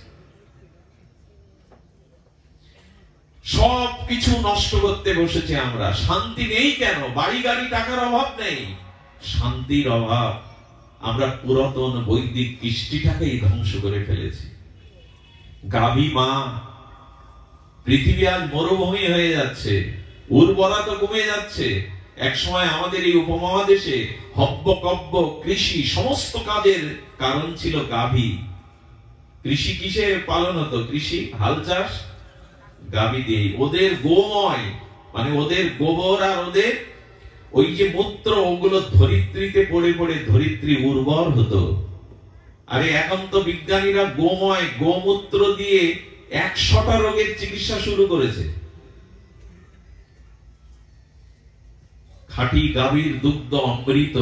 সব কিছু নষ্ট করতে বসেছে আমরা। শান্তি নেই কেন? বাড়ি গাড়ি টাকার অভাব নেই, শান্তির অভাব। আমরা পুরাতন বৈদিক কৃষ্টিটাকেই ধ্বংস করে ফেলেছি। গাভী মা, পৃথিবী আজ মরুভূমি হয়ে যাচ্ছে, উর্বরতা কমে যাচ্ছে। এক সময় আমাদের এই উপমহাদেশে হব্য কব্য কৃষি সমস্ত কাজের কারণ ছিল গাভী, কৃষি কিসে পালন হতো? কৃষি হাল চাষ গাভী দিয়ে। ওদের গোময় মানে ওদের গোবর আর ওদের ওই যে মূত্র, ওগুলো ধরিত্রীতে পড়ে পড়ে ধরিত্রী উর্বর হতো। আরে এখন তো বিজ্ঞানীরা গোময় গোমূত্র দিয়ে 100টা রোগের চিকিৎসা শুরু করেছে। খাঁটি গাভীর দুগ্ধ অমৃত।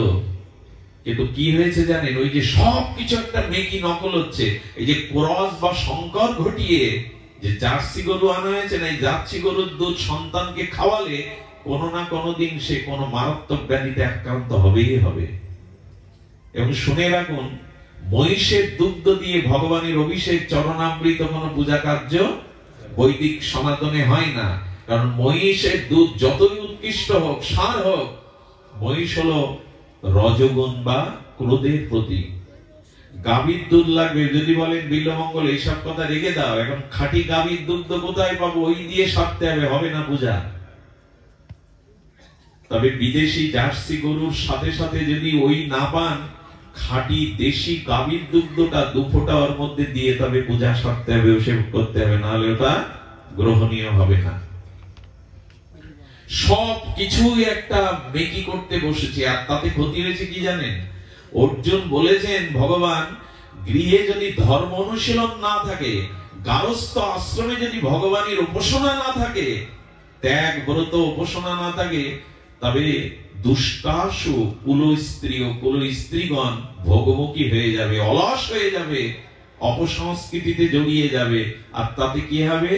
কিন্তু কি হয়েছে জানেন? ওই যে সবকিছু একটা মেকি নকল হচ্ছে। এই যে ক্রস বা সংকর ঘটিয়ে যে জার্সি গরু আনা হয়েছে না, এই জার্সি গরুর দুধ সন্তানকে খাওয়ালে কোনো না কোনো দিন সে কোনো মারাত্মক ব্যাধিতে আক্রান্ত হবেই হবে। এবং শুনে রাখুন, মহিষের দুগ্ধ দিয়ে ভগবানের অভিষেক চরণামৃত কোনো পূজা কার্য বৈদিক সনাতনে হয় না। কারণ মহিষের দুধ যতই উৎকৃষ্ট হোক, সার হোক, মহিষ হলো রজগুণ বা ক্রোধের প্রতীক। গাভীর দুধ লাগবে যদি বলেন বিল্বমঙ্গল এইসব কথা রেখে দাও, এখন খাঁটি গাভীর দুধ কোথায় পাবো? ওই দিয়ে সারতে হবে, হবে না পূজা। তবে বিদেশি জার্সি গরুর সাথে সাথে যদি ওই না পান, খাঁটি দেশি গাভীর দুগ্ধটা 2 ফোঁটা ওর মধ্যে দিয়ে তবে পূজা সারতে হবে, অভিষেক করতে হবে, নাহলে ওটা গ্রহণীয় হবে না। সব কিছুই একটা মেকি করতে বসেছে। আর তাতে ক্ষতি হয়েছে কি জানেন? অর্জুন বলেছেন, ভগবান গৃহে যদি ধর্ম অনুশীলন না থাকে, গারস্থ আশ্রমে যদি ভগবানের উপাসনা না থাকে, ত্যাগ ব্রত উপাসনা না থাকে, তবে দুষ্টাসু কুল স্ত্রী ও কুল স্ত্রীগণ ভোগমুখী হয়ে যাবে, অলস হয়ে যাবে, অপসংস্কৃতিতে জড়িয়ে যাবে। আর তাতে কি হবে?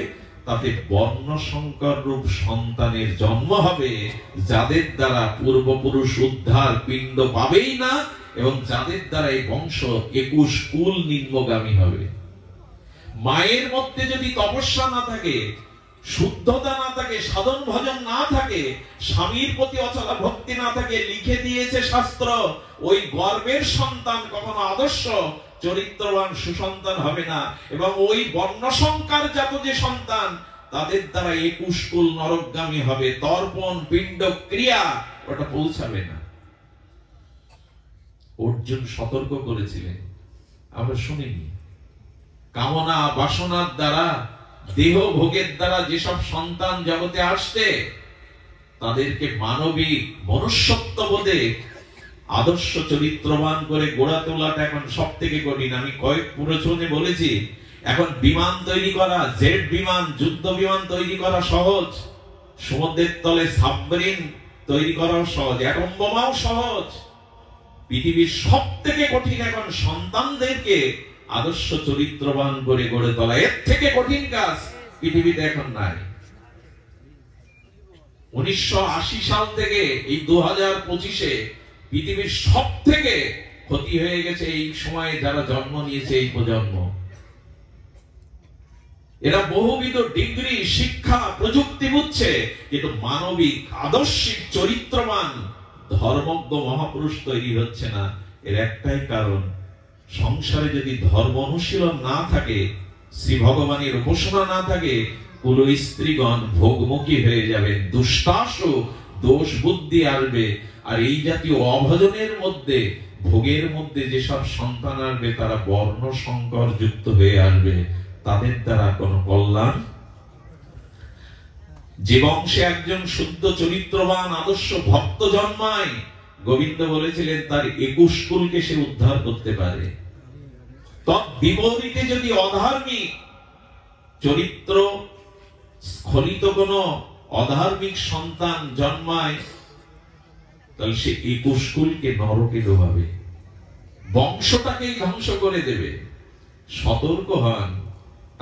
তাতে বর্ণ সংকর রূপ সন্তানের জন্ম হবে, যাদের দ্বারা পূর্বপুরুষ উদ্ধার পিণ্ড পাবেই না, এবং যাদের দ্বারা এই বংশ 21 কুল নিম্নগামী হবে। মায়ের মধ্যে যদি তপস্যা না থাকে, শুদ্ধতা না থাকে, সাধন ভজন না থাকে, স্বামীর প্রতি অচলা ভক্তি না থাকে, লিখে দিয়েছে শাস্ত্র, ওই গর্ভের সন্তান কখনো আদর্শ চরিত্রবান সুসন্তান হবে না। এবং ওই বর্ণ সংকার জাত যে সন্তান, তাদের দ্বারা 21 কুল নরকগামী হবে, তর্পণ পিণ্ড ক্রিয়া ওটা পৌঁছাবে না। অর্জুন সতর্ক করেছিলেন, আমরা শুনিনি। কামনা বাসনার দ্বারা, দেহ ভোগের দ্বারা যেসব সন্তান জগতে আসছে, তাদেরকে মানবিক মনুষ্যত্ব বোধে আদর্শ চরিত্রবান করে গড়া তোলাটা এখন সব থেকে কঠিন। আমি কয়েক প্রবচনে বলেছি, এখন বিমান তৈরি করা, জেট বিমান, যুদ্ধ বিমান তৈরি করা সহজ, সমুদ্রের তলে সাবমেরিন তৈরি করাও সহজ, অ্যাটম বোমাও সহজ। পৃথিবীর সব থেকে কঠিন এখন সন্তানদেরকে আদর্শ চরিত্রবান করে গড়ে তোলা। এর থেকে কঠিন কাজ পৃথিবীতে এখন নাই। 1980 সাল থেকে এই 2025-এ পৃথিবীর সব থেকে ক্ষতি হয়ে গেছে এই সময়ে যারা জন্ম নিয়েছে এই প্রজন্ম। এরা বহুবিধ ডিগ্রি, শিক্ষা, প্রযুক্তি বুঝছে, কিন্তু মানবিক আদর্শিক চরিত্রবান ধর্মজ্ঞ মহাপুরুষ তৈরি হচ্ছে না। এর একটাই কারণ, সংসারে যদি ধর্ম অনুশীলন না থাকে, শ্রী ভগবানের উপাসনা না থাকে, কুল স্ত্রীগণ ভোগমুখী হয়ে যাবেন, দুষ্টাসু দোষ বুদ্ধি আসবে। আর এই জাতীয় অভজনের মধ্যে, ভোগের মধ্যে যেসব সন্তান আসবে, তারা বর্ণ সংকর যুক্ত হয়ে আসবে, তাদের দ্বারা কোনো কল্যাণ। যে বংশে একজন শুদ্ধ চরিত্রবান আদর্শ ভক্ত জন্মায়, গোবিন্দ বলেছিলেন তার 21 কুলকে সে উদ্ধার করতে পারে। তৎ বিপরীতে যদি অধার্মিক চরিত্র স্খলিত কোন অধার্মিক সন্তান জন্মায়, তাহলে সে 21 কুলকে নরকে ডোবাবে, বংশটাকেই ধ্বংস করে দেবে। সতর্ক হন।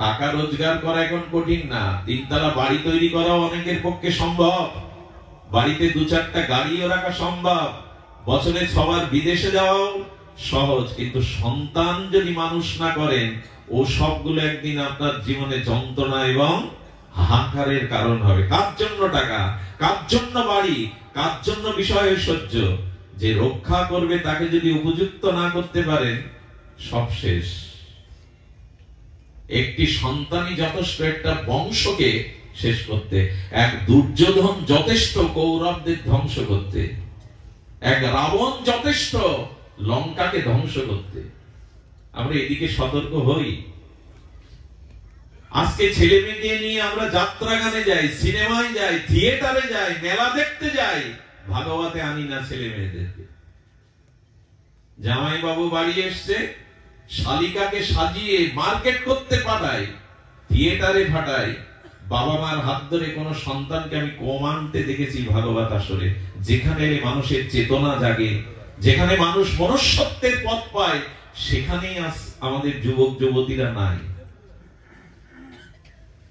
টাকা রোজগার করা এখন কঠিন না, 3 তলা বাড়ি তৈরি করাও অনেকের পক্ষে সম্ভব, বাড়িতে 2-4টা গাড়িও রাখা সম্ভব, বছরে সবার বিদেশে যাওয়াও সহজ। কিন্তু সন্তান যদি মানুষ না করেন, ও সবগুলো একদিন আপনার জীবনে যন্ত্রণা এবং হাহাকারের কারণ হবে। কার জন্য টাকা, কার জন্য বাড়ি, কার জন্য বিষয় ঐশ্বর্য? যে রক্ষা করবে তাকে যদি উপযুক্ত না করতে পারেন, সব শেষ। একটি সন্তানই যথেষ্ট একটা বংশকে শেষ করতে, এক দুর্যোধন যথেষ্ট কৌরবদের ধ্বংস করতে, এক রাবণ যথেষ্ট লঙ্কাকে ধ্বংস করতে। আমরা এদিকে সতর্ক হই, আজকে ছেলে মেয়েকে নিয়ে আমরা যাত্রা গানে যাই, সিনেমায় যাই, থিয়েটারে যাই, মেলা দেখতে যাই, ভাগবতে আনি না ছেলে মেয়েদেরকে। জামাই বাবু বাড়ি এসছে, শালিকাকে সাজিয়ে মার্কেট করতে পাঠায়, থিয়েটারে পাঠায়। বাবা মার হাত ধরে কোন সন্তানকে আমি কম আনতে দেখেছি ভাগবত আসরে, যেখানে মানুষের চেতনা জাগে, যেখানে মানুষ মনুষ্যত্বের পথ পায়, সেখানেই আমাদের যুবক যুবতীরা নাই।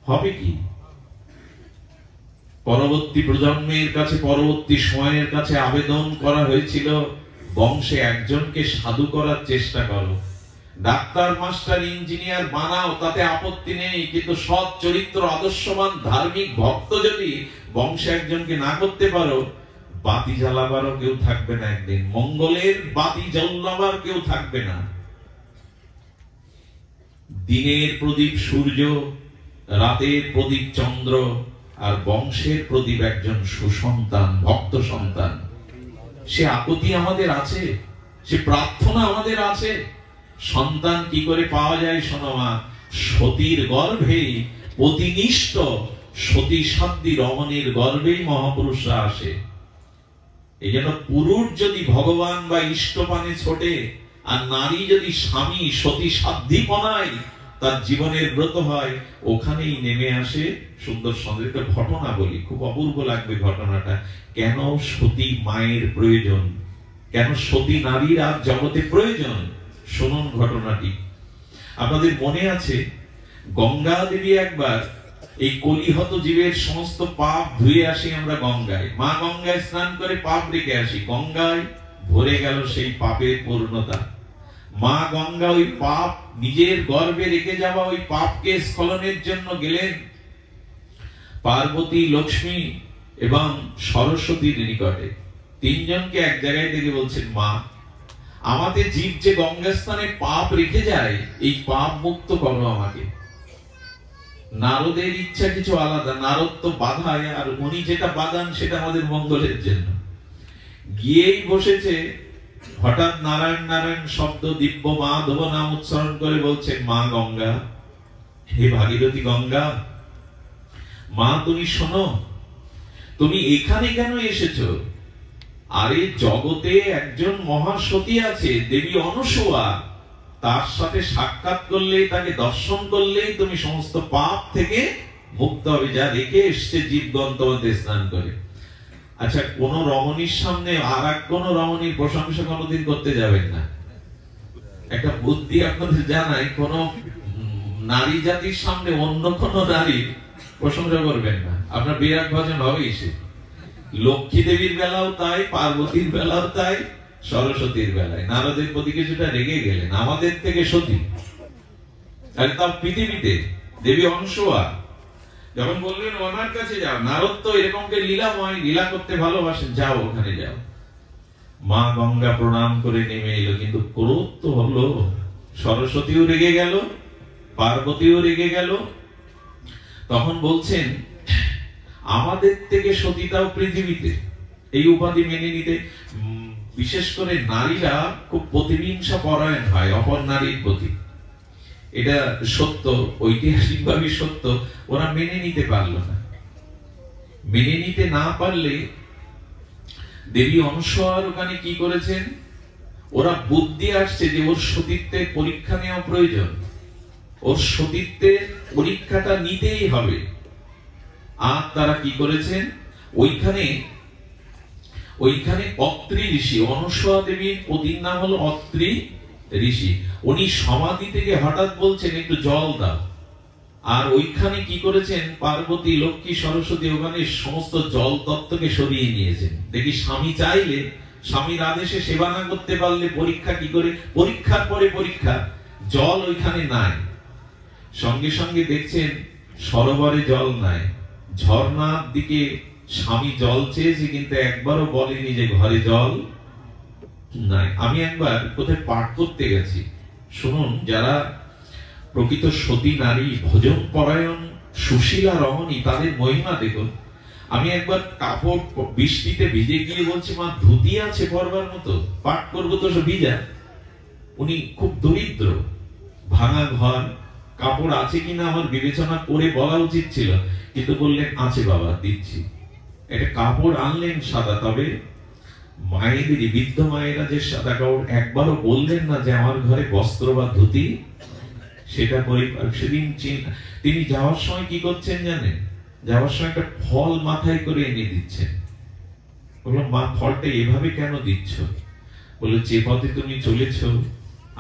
হবে কি? পরবর্তী প্রজন্মের কাছে, পরবর্তী সময়ের কাছে আবেদন করা হয়েছিল, বংশে একজনকে সাধু করার চেষ্টা করো, ডাক্তার মাস্টার ইঞ্জিনিয়ার বানাও, তাতে আপত্তি নেই, কিন্তু সৎ চরিত্র আদর্শবান ধার্মিক ভক্ত যদি বংশে একজনকে না করতে পারো, বাতি জ্বালাবারও কেউ থাকবে না, একদিন মঙ্গলের বাতি জ্বালাবার কেউ থাকবে না। দিনের প্রদীপ সূর্য, রাতের প্রদীপ চন্দ্র, আর বংশের প্রদীপ একজন সুসন্তান, ভক্ত সন্তান। সে আকুতি আমাদের আছে, সে প্রার্থনা আমাদের আছে। সন্তান কি করে পাওয়া যায় শোনো মা, সতীর গর্ভেই অতিনিষ্ঠ সতী সাধ্বী রমণীর গর্ভেই মহাপুরুষরা আসে। এই জন্য পুরুষ যদি ভগবান বা ইষ্টপানে ছোটে, আর নারী যদি স্বামী সতী সাধ্যিপনায় তার জীবনের ব্রত হয়, ওখানেই নেমে আসে সুন্দর সুন্দর একটা ঘটনা বলি, খুব অপূর্ব লাগবে ঘটনাটা। কেন সতী মায়ের প্রয়োজন, কেন সতী নারীর আর জগতে প্রয়োজন, শুনুন ঘটনাটি। আপনাদের মনে আছে গঙ্গা দেবী একবার এই কলিহত জীবের সমস্ত পাপ ধুয়ে আসি আমরা গঙ্গায়, মা গঙ্গায় স্নান করে পাপ রেখে আসি, গঙ্গায় ভরে গেল সেই পাপের পূর্ণতা। মা গঙ্গা ওই পাপ নিজের গর্ভে রেখে যাওয়া ওই পাপকে স্খলনের জন্য গেলেন পার্বতী, লক্ষ্মী এবং সরস্বতীর নিকটে। তিনজনকে এক জায়গায় থেকে বলছেন, মা আমাদের জীব যে গঙ্গা স্থানে পাপ রেখে যায়, এই পাপ মুক্ত করো আমাকে। নারদের ইচ্ছা কিছু আলাদা, নারদ তো বাধায়, আর উনি যেটা বাধান সেটা আমাদের মঙ্গলের জন্য। গিয়েই বসেছে, হঠাৎ নারায়ণ নারায়ণ শব্দ, দিব্য মাধব নাম উচ্চারণ করে বলছেন, মা গঙ্গা, হে ভাগীরথী গঙ্গা, মা তুমি শোনো, তুমি এখানে কেন এসেছো? আরে জগতে একজন মহাসতী আছে, দেবী অনসূয়া, তার সাথে সাক্ষাৎ করলেই, তাকে দর্শন করলেই তুমি সমস্ত পাপ থেকে মুক্ত হবে, যা রেখে এসছে জীবগণ তোমাদের স্নান করে। আচ্ছা, কোন রমণীর সামনে আর এক কোন রমণীর প্রশংসা কোনদিন করতে যাবেন না। একটা বুদ্ধি আপনাদের জানাই, কোন নারী জাতির সামনে অন্য কোন নারীর প্রশংসা করবেন না, আপনার বিরাট ভজন হবেই। সে লক্ষ্মী দেবীর বেলাও তাই, পার্বতীর বেলাও তাই, সরস্বতীর বেলায়। নারদের প্রতি কিছুটা রেগে গেলেন, আমাদের থেকে সতী, আর তার পৃথিবীতে দেবী অনসূয়া যখন বললেন ওনার কাছে যাও, নারদ তো এরকমকে লীলাময়, লীলা করতে ভালোবাসেন, যাও ওখানে যাও। মা গঙ্গা প্রণাম করে নেমে এলো, কিন্তু ক্রোধ তো হলো, সরস্বতীও রেগে গেল, পার্বতীও রেগে গেল। তখন বলছেন, আমাদের থেকে সতীতাও পৃথিবীতে, এই উপাধি মেনে নিতে। বিশেষ করে নারীরা খুব প্রতিহিংসা পরায়ণ হয় অপর নারীর প্রতি, এটা সত্য, ঐতিহাসিকভাবে সত্য। ওরা মেনে নিতে পারলো না। মেনে নিতে না পারলে দেবী অনসূয়ার ওখানে কি করেছেন, ওরা বুদ্ধি আসছে যে ওর সতীত্বের পরীক্ষা নেওয়া প্রয়োজন, ওর সতীত্বের পরীক্ষাটা নিতেই হবে। আর তারা কি করেছেন, ওইখানে অত্রি ঋষি, অনসূয়া দেবীর পতির নাম হলো অত্রি ঋষি, উনি সমাধি থেকে হঠাৎ বলছেন একটু জল দাও। আর ওইখানে কি করেছেন, পার্বতী, লক্ষ্মী, সরস্বতী ওখানে সমস্ত জল তত্ত্বকে সরিয়ে নিয়েছেন। দেখি স্বামী চাইলে, স্বামীর আদেশে সেবা না করতে পারলে পরীক্ষা কি করে, পরীক্ষার পরে পরীক্ষা, জল ওইখানে নাই। সঙ্গে সঙ্গে দেখছেন সরোবরে জল নাই, ঝর্ণার দিকে স্বামী জল চেয়েছে, কিন্তু একবারও বলেনি যে ঘরে জল নাই। আমি একবার কোথায় পাঠ করতে গেছি, শুনুন, যারা প্রকৃত সতী নারী, ভজন পরায়ণ, সুশীলা রমণী, তাদের মহিমা দেখুন। আমি একবার কাপড় বৃষ্টিতে ভিজে গিয়ে বলছি, মা ধুতি আছে পরবার মতো, পাঠ করবো তো সব ভিজা। উনি খুব দরিদ্র, ভাঙা ঘর, কাপড় আছে কিনা আমার বিবেচনা করে বলা উচিত ছিল, কিন্তু বললেন আছে বাবা, দিচ্ছি। একটা কাপড় আনলেন সাদা, তবে মায়েদেরই, বৃদ্ধ মায়েরা যে সাদা কাপড়, একবারও বললেন না যে আমার ঘরে বস্ত্র বা ধুতি, সেটা সেদিন তিনি যাওয়ার সময় কি করছেন জানেন? যাওয়ার সময় একটা ফল মাথায় করে এনে দিচ্ছেন। বললাম, মা ফলটা এভাবে কেন দিচ্ছ? বলে, যে পথে তুমি চলেছ,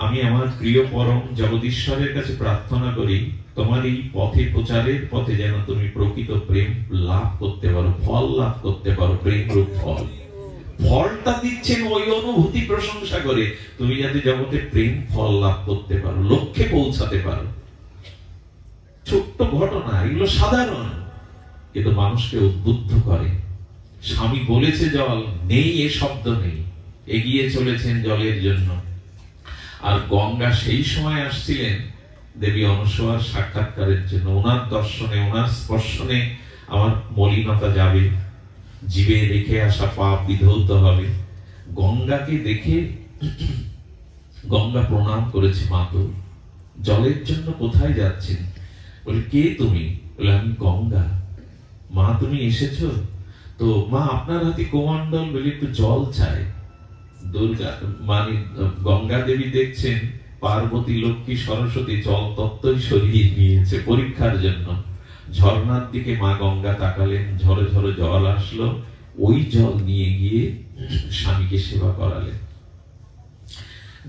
আমি আমার প্রিয় পরম জগদীশ্বরের কাছে প্রার্থনা করি তোমার এই পথে, প্রচারের পথে যেন তুমি প্রকৃত প্রেম লাভ করতে পারো, ফল লাভ করতে পারো, প্রেম রূপ ফল। ফলটা দিচ্ছেন ওই অনুভূতি প্রশংসা করে, তুমি যাতে জগতে প্রেম ফল লাভ করতে পারো, লক্ষ্যে পৌঁছাতে পারো। ছোট্ট ঘটনা, এগুলো সাধারণ, কিন্তু মানুষকে উদ্বুদ্ধ করে। স্বামী বলেছে জল নেই, এ শব্দ নেই, এগিয়ে চলেছেন জলের জন্য। আর গঙ্গা সেই সময় আসছিলেন দেবী অনসূয়ার সাক্ষাৎকারের জন্য। ওনার দর্শনে, ওনার স্পর্শনে আমার মলিনতা যাবে, জীবে রেখে আসা পাপ বিধৌত হবে। গঙ্গাকে দেখে গঙ্গা প্রণাম করেছে, মা তো জলের জন্য কোথায় যাচ্ছেন? বলে, কে তুমি? বলে, আমি গঙ্গা। মা তুমি এসেছো তো? মা আপনার হাতে কোমণ্ডল, বলে একটু জল চাই। দুর্গা মানে গঙ্গা দেবী দেখছেন পার্বতী, লক্ষ্মী, সরস্বতী জল তত্ত্বই সরিয়ে নিয়েছে পরীক্ষার জন্য। ঝর্ণার দিকে মা গঙ্গা তাকালেন, ঝরে ঝরে জল আসলো, ওই জল নিয়ে গিয়ে স্বামীকে সেবা করালেন।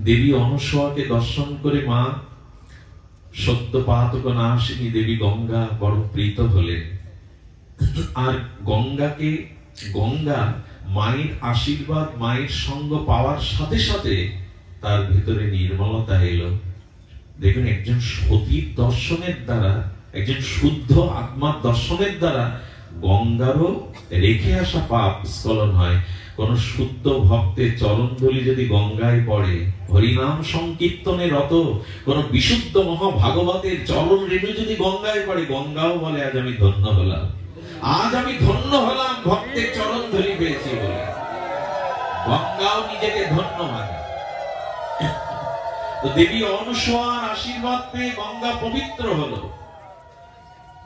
দেবী অনসূয়াকে দর্শন করে মা সত্যপাতক নাশিনী দেবী গঙ্গা বড় প্রীত হলেন। আর গঙ্গা মায়ের আশীর্বাদ, মায়ের সঙ্গ পাওয়ার সাথে সাথে তার ভিতরে নির্মলতা এলো। দেখুন, একজন সতীর দর্শনের দ্বারা, একজন শুদ্ধ আত্মার দর্শনের দ্বারা গঙ্গারও রেখে আসা পাপ স্খলন হয়। কোন শুদ্ধ ভক্তের চরণধূলি যদি গঙ্গায় পড়ে, হরিনাম সংকীর্তনে রত কোন বিশুদ্ধ মহাভাগবতের চরণ রেণু যদি গঙ্গায় পড়ে, গঙ্গাও বলে আজ আমি ধন্য হলাম, আজ আমি ধন্য হলাম ভক্তের চরণ ধরি পেয়েছি বলে। গঙ্গাও নিজেকে ধন্য মানে। তো দেবী অনসূয়ার আশীর্বাদ পেয়ে গঙ্গা পবিত্র হলো।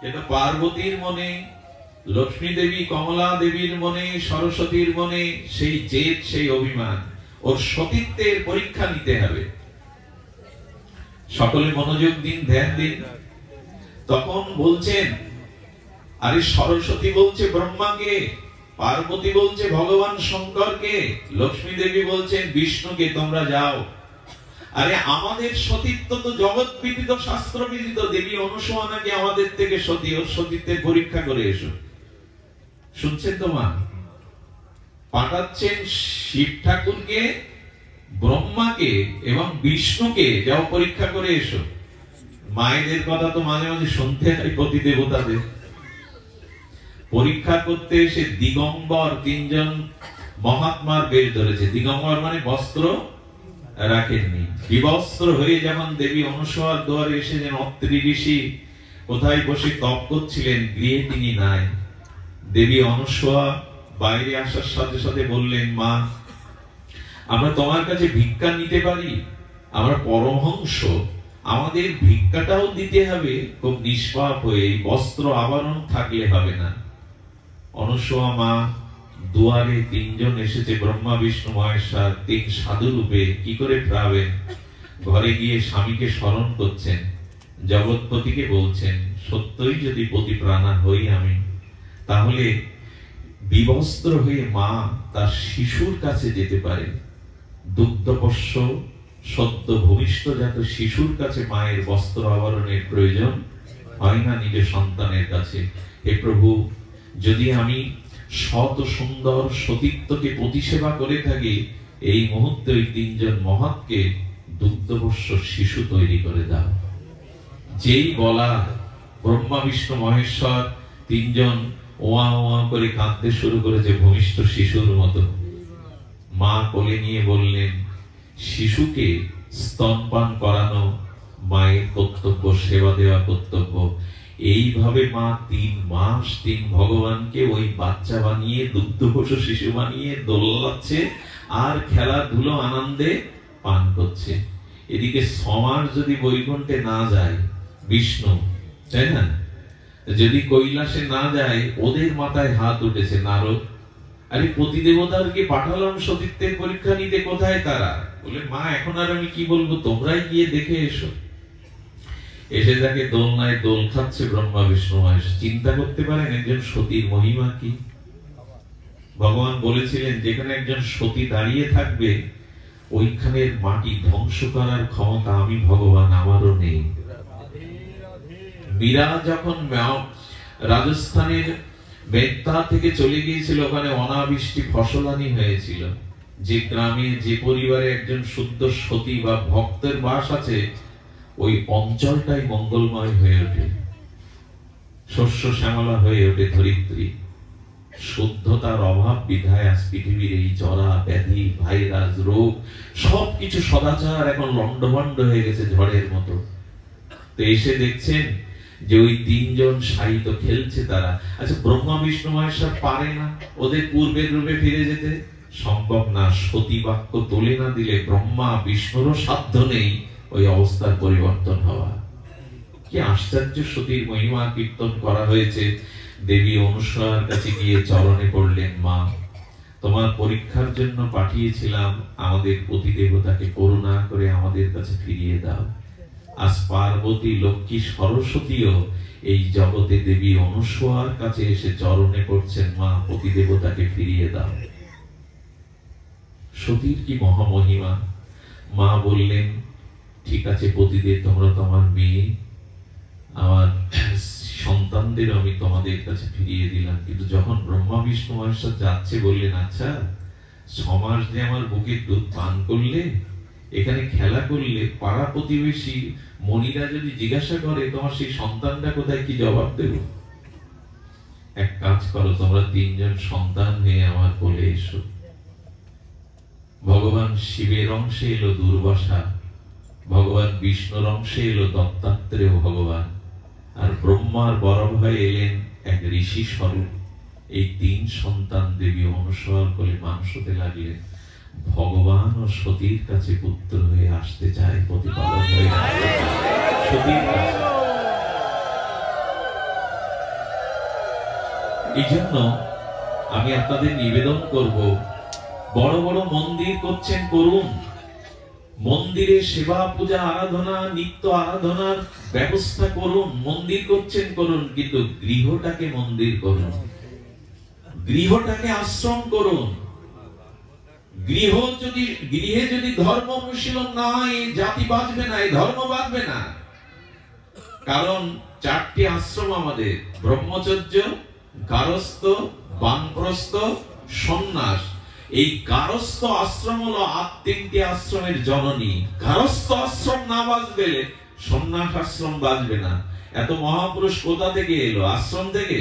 যেটা পার্বতীর মনে, লক্ষ্মী দেবী, কমলা দেবীর মনে, সরস্বতীর মনে সেই জেদ, সেই অভিমান, ওর সতীত্বের পরীক্ষা নিতে হবে। সকলে মনোযোগ দিন, ধ্যান দিন। তখন বলছেন, আরে সরস্বতী বলছে ব্রহ্মাকে, পার্বতী বলছে ভগবান শঙ্করকে, লক্ষ্মী দেবী বলছেন বিষ্ণুকে, তোমরা যাও। আরে আমাদের সতীত্ব তো জগৎ বিদিত, শাস্ত্র বিদিত। দেবী অনসূয়া নাকি আমাদের থেকে সতী, ওর সতীত্বের পরীক্ষা করে এসো। শুনছেন তো মা? পাঠাচ্ছেন শিব ঠাকুরকে, ব্রহ্মাকে এবং বিষ্ণুকে, যাও পরীক্ষা করে এসো। মায়েদের কথা তো মাঝে মাঝে শুনতে হয় পতি দেবতাদের। পরীক্ষা করতে এসে দিগম্বর তিনজন মহাত্মার বেশ ধরেছে। দিগম্বর মানে বস্ত্র রাখেননি, বিবস্ত্র হয়ে যেমন দেবী অনসূয়ার দুয়ারে এসেছেন। অত্রি ঋষি কোথায় বসে তপ করছিলেন, গৃহে তিনি নাই। দেবী অনসূয়া বাইরে আসার সাথে সাথে বললেন, মা আমরা তোমার কাছে ভিক্ষা নিতে পারি, আমরা পরমহংস, আমাদের ভিক্ষাটাও দিতে হবে খুব নিষ্পাপ হয়ে, বস্ত্র আবরণ থাকলে হবে না। অনসূয়া মা দুয়ারে তিনজন এসেছে, ব্রহ্মা বিষ্ণু মহেশ্বর, তিন সাধু রূপে, কি করে পাবেন? ঘরে গিয়ে স্বামীকে স্মরণ করছেন, জগৎপতিকে বলছেন, সত্যই যদি পতি প্রাণা হই আমি, তাহলে বিবস্ত্র হয়ে মা তার শিশুর কাছে যেতে পারে। দুগ্ধপোষ্য সদ্য ভূমিষ্ঠজাত শিশুর কাছে মায়ের বস্ত্র আবরণের প্রয়োজন হয় না নিজ সন্তানের কাছে। হে প্রভু, যদি আমি সৎ সুন্দর সতীত্বকে প্রতিসেবা করে থাকি, এই মুহূর্তে ওই তিনজন মহৎকে দুগ্ধপোষ্য শিশু তৈরি করে দাও। যেই বলা, ব্রহ্মা বিষ্ণু মহেশ্বর তিনজন ওয়া ওয়া করে কাঁদতে শুরু করেছে ভূমিষ্ঠ শিশুর মতো। মা কোলে নিয়ে বললেন, শিশুকে স্তনপান করানো মায়ের কর্তব্য, সেবা দেওয়া কর্তব্য। এইভাবে মা 3 মাস 3 ভগবানকে ওই বাচ্চা বানিয়ে, দুগ্ধপোষ্য শিশু বানিয়ে দোলাচ্ছে আর খেলাধুলো আনন্দে পান করছে। এদিকে 6 মাস যদি বৈকুণ্ঠে না যায়, বিষ্ণু, তাই না? যদি কৈলাসে না যায়, ওদের মাথায় হাত উঠেছে নারদ। আরে পতিদেবতারকে পাঠালাম সতীত্বের পরীক্ষা নিতে, কোথায় তারা? বলে মা এখন আর আমি কি বলবো, তোমরাই গিয়ে দেখে এসো। এসে তাকে দোলনায় দোল খাচ্ছে ব্রহ্মা বিষ্ণু মহেশ। চিন্তা করতে পারেন একজন সতীর মহিমা কি? ভগবান বলেছিলেন যেখানে একজন সতী দাঁড়িয়ে থাকবে, ওইখানের মাটি ধ্বংস করার ক্ষমতা আমি ভগবান, আমারও নেই। মীরা যখন রাজস্থানের বেত্তা থেকে চলে গিয়েছিল, ওখানে অনাবৃষ্টি ফসলানি হয়েছিল। যে গ্রামে যে পরিবারে একজন শুদ্ধ সতী বা ভক্তের বাস আছে, ওই অঞ্চলটাই মঙ্গলময় হয়ে ওঠে, শস্য শ্যামলা হয়ে ওঠে ধরিত্রী। শুদ্ধতার অভাব বিধায় আজ পৃথিবীর এই জরা ব্যাধি, ভাইরাস, রোগ সবকিছু সদাচার এখন লন্ডভন্ড হয়ে গেছে ঝড়ের মতো। তো এসে দেখছেন যে ওই তিনজন সাহিত্য খেলছে তারা। আচ্ছা, ব্রহ্মা বিষ্ণু মহেশ্বর পারে না ওদের পূর্বের রূপে ফিরে যেতে? সম্ভব না। সতী বাক্য তোলে না দিলে ব্রহ্মা বিষ্ণুরও সাধ্য নেই ওই অবস্থার পরিবর্তন হওয়া। কি আশ্চর্য সতীর মহিমা কীর্তন করা হয়েছে। দেবী অনুসূয়ার কাছে গিয়ে চরণে পড়লেন, মা তোমার পরীক্ষার জন্য পাঠিয়েছিলাম, আমাদের পতিদেবতাকে করুণা করে আমাদের কাছে ফিরিয়ে দাও। আজ পার্বতী, লক্ষ্মী, সরস্বতীও এই জগতে দেবী অনুসূয়ার কাছে এসে চরণে পড়ছেন, মা পতিদেবতাকে ফিরিয়ে দাও। সতীর কি মহামহিমা। মা বললেন, ঠিক আছে পতিদেব, তোমরা তো আমার মেয়ে, আমার সন্তানদের আমি তোমাদের কাছে ফিরিয়ে দিলাম। কিন্তু যখন ব্রহ্মা বিষ্ণু মহেশ্বর যাচ্ছে, বললেন, আচ্ছা 6 মাস যে আমার বুকের দুধ পান করলে, এখানে খেলা করলে, পাড়া প্রতিবেশী মনিরা যদি জিজ্ঞাসা করে তোমার সেই সন্তানটা কোথায়, কি জবাব দেব? এক কাজ করো, তোমরা 3 জন সন্তান হয়ে আমার কোলে এসো। ভগবান শিবের অংশে এলো দুর্বাসা, ভগবান বিষ্ণুর অংশে এলো দত্তাত্রেয় ভগবান, আর ব্রহ্মার বড় ভাই এলেন এক ঋষি স্বরূপ। এই 3 সন্তান দেবী অনুসূয়ার কোলে মানুষ হতে লাগলেন। ভগবান ও সতীর কাছে পুত্র হয়ে আসতে চায়, প্রতিপালক হয়ে সতীর কাছে। এই জন্য আমি আপনাদের নিবেদন করব, বড় বড় মন্দির করছেন, করুন। মন্দিরে সেবা, পূজা, আরাধনা, নিত্য আরাধনার ব্যবস্থা করুন। মন্দির করছেন, করুন, কিন্তু গৃহটাকে মন্দির করুন, গৃহটাকে আশ্রম করুন। গৃহে যদি ধর্ম অনুশীলন না হয়, জাতি বাঁচবে না, এই ধর্ম বাঁচবে না। কারণ 4টি আশ্রম আমাদের: ব্রহ্মচর্য, গারস্থ, বানপ্রস্থ, সন্ন্যাস। এই গারস্থ আশ্রম হলো 3টি আশ্রমের জননী। গারস্থ আশ্রম না বাঁচবে, সন্ন্যাস আশ্রম বাঁচবে না। এত মহাপুরুষ কোথা থেকে এলো? আশ্রম থেকে,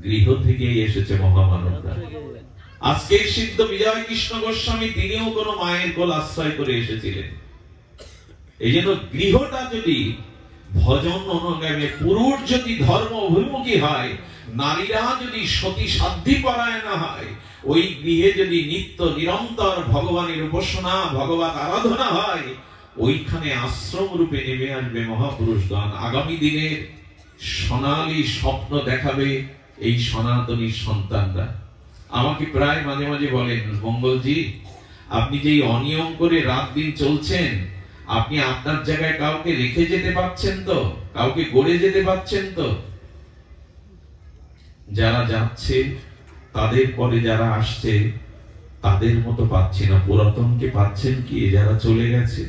গৃহ থেকে এসেছে মহামানবরা। আজকে সিদ্ধ বিজয় কৃষ্ণ গোস্বামী, তিনিও কোন মায়ের কোল আশ্রয় করে এসেছিলেন। এই জন্য গৃহটা যদি ভজন অনুগামী, পুরুষ যদি ধর্ম অভিমুখী হয়, নারীরা যদি সতী সাধ্যি পরায়ণা হয়, ওই গৃহে যদি নিত্য নিরন্তর ভগবানের উপাসনা, ভগবত আরাধনা হয়, ওইখানে আশ্রম রূপে নেমে আসবে মহাপুরুষগণ। আগামী দিনের সোনালী স্বপ্ন দেখাবে এই সনাতনী সন্তানরা। আমাকে প্রায় মাঝে মাঝে বলেন, মঙ্গলজি আপনি যেই অনিয়ম করে রাত দিন চলছেন, আপনি আপনার জায়গায় কাউকে রেখে যেতে পারছেন তো? কাউকে গড়ে যেতে পারছেন তো? যারা যাচ্ছে তাদের পরে যারা আসছে তাদের মতো পাচ্ছি না। পুরাতনকে পাচ্ছেন কি? যারা চলে গেছে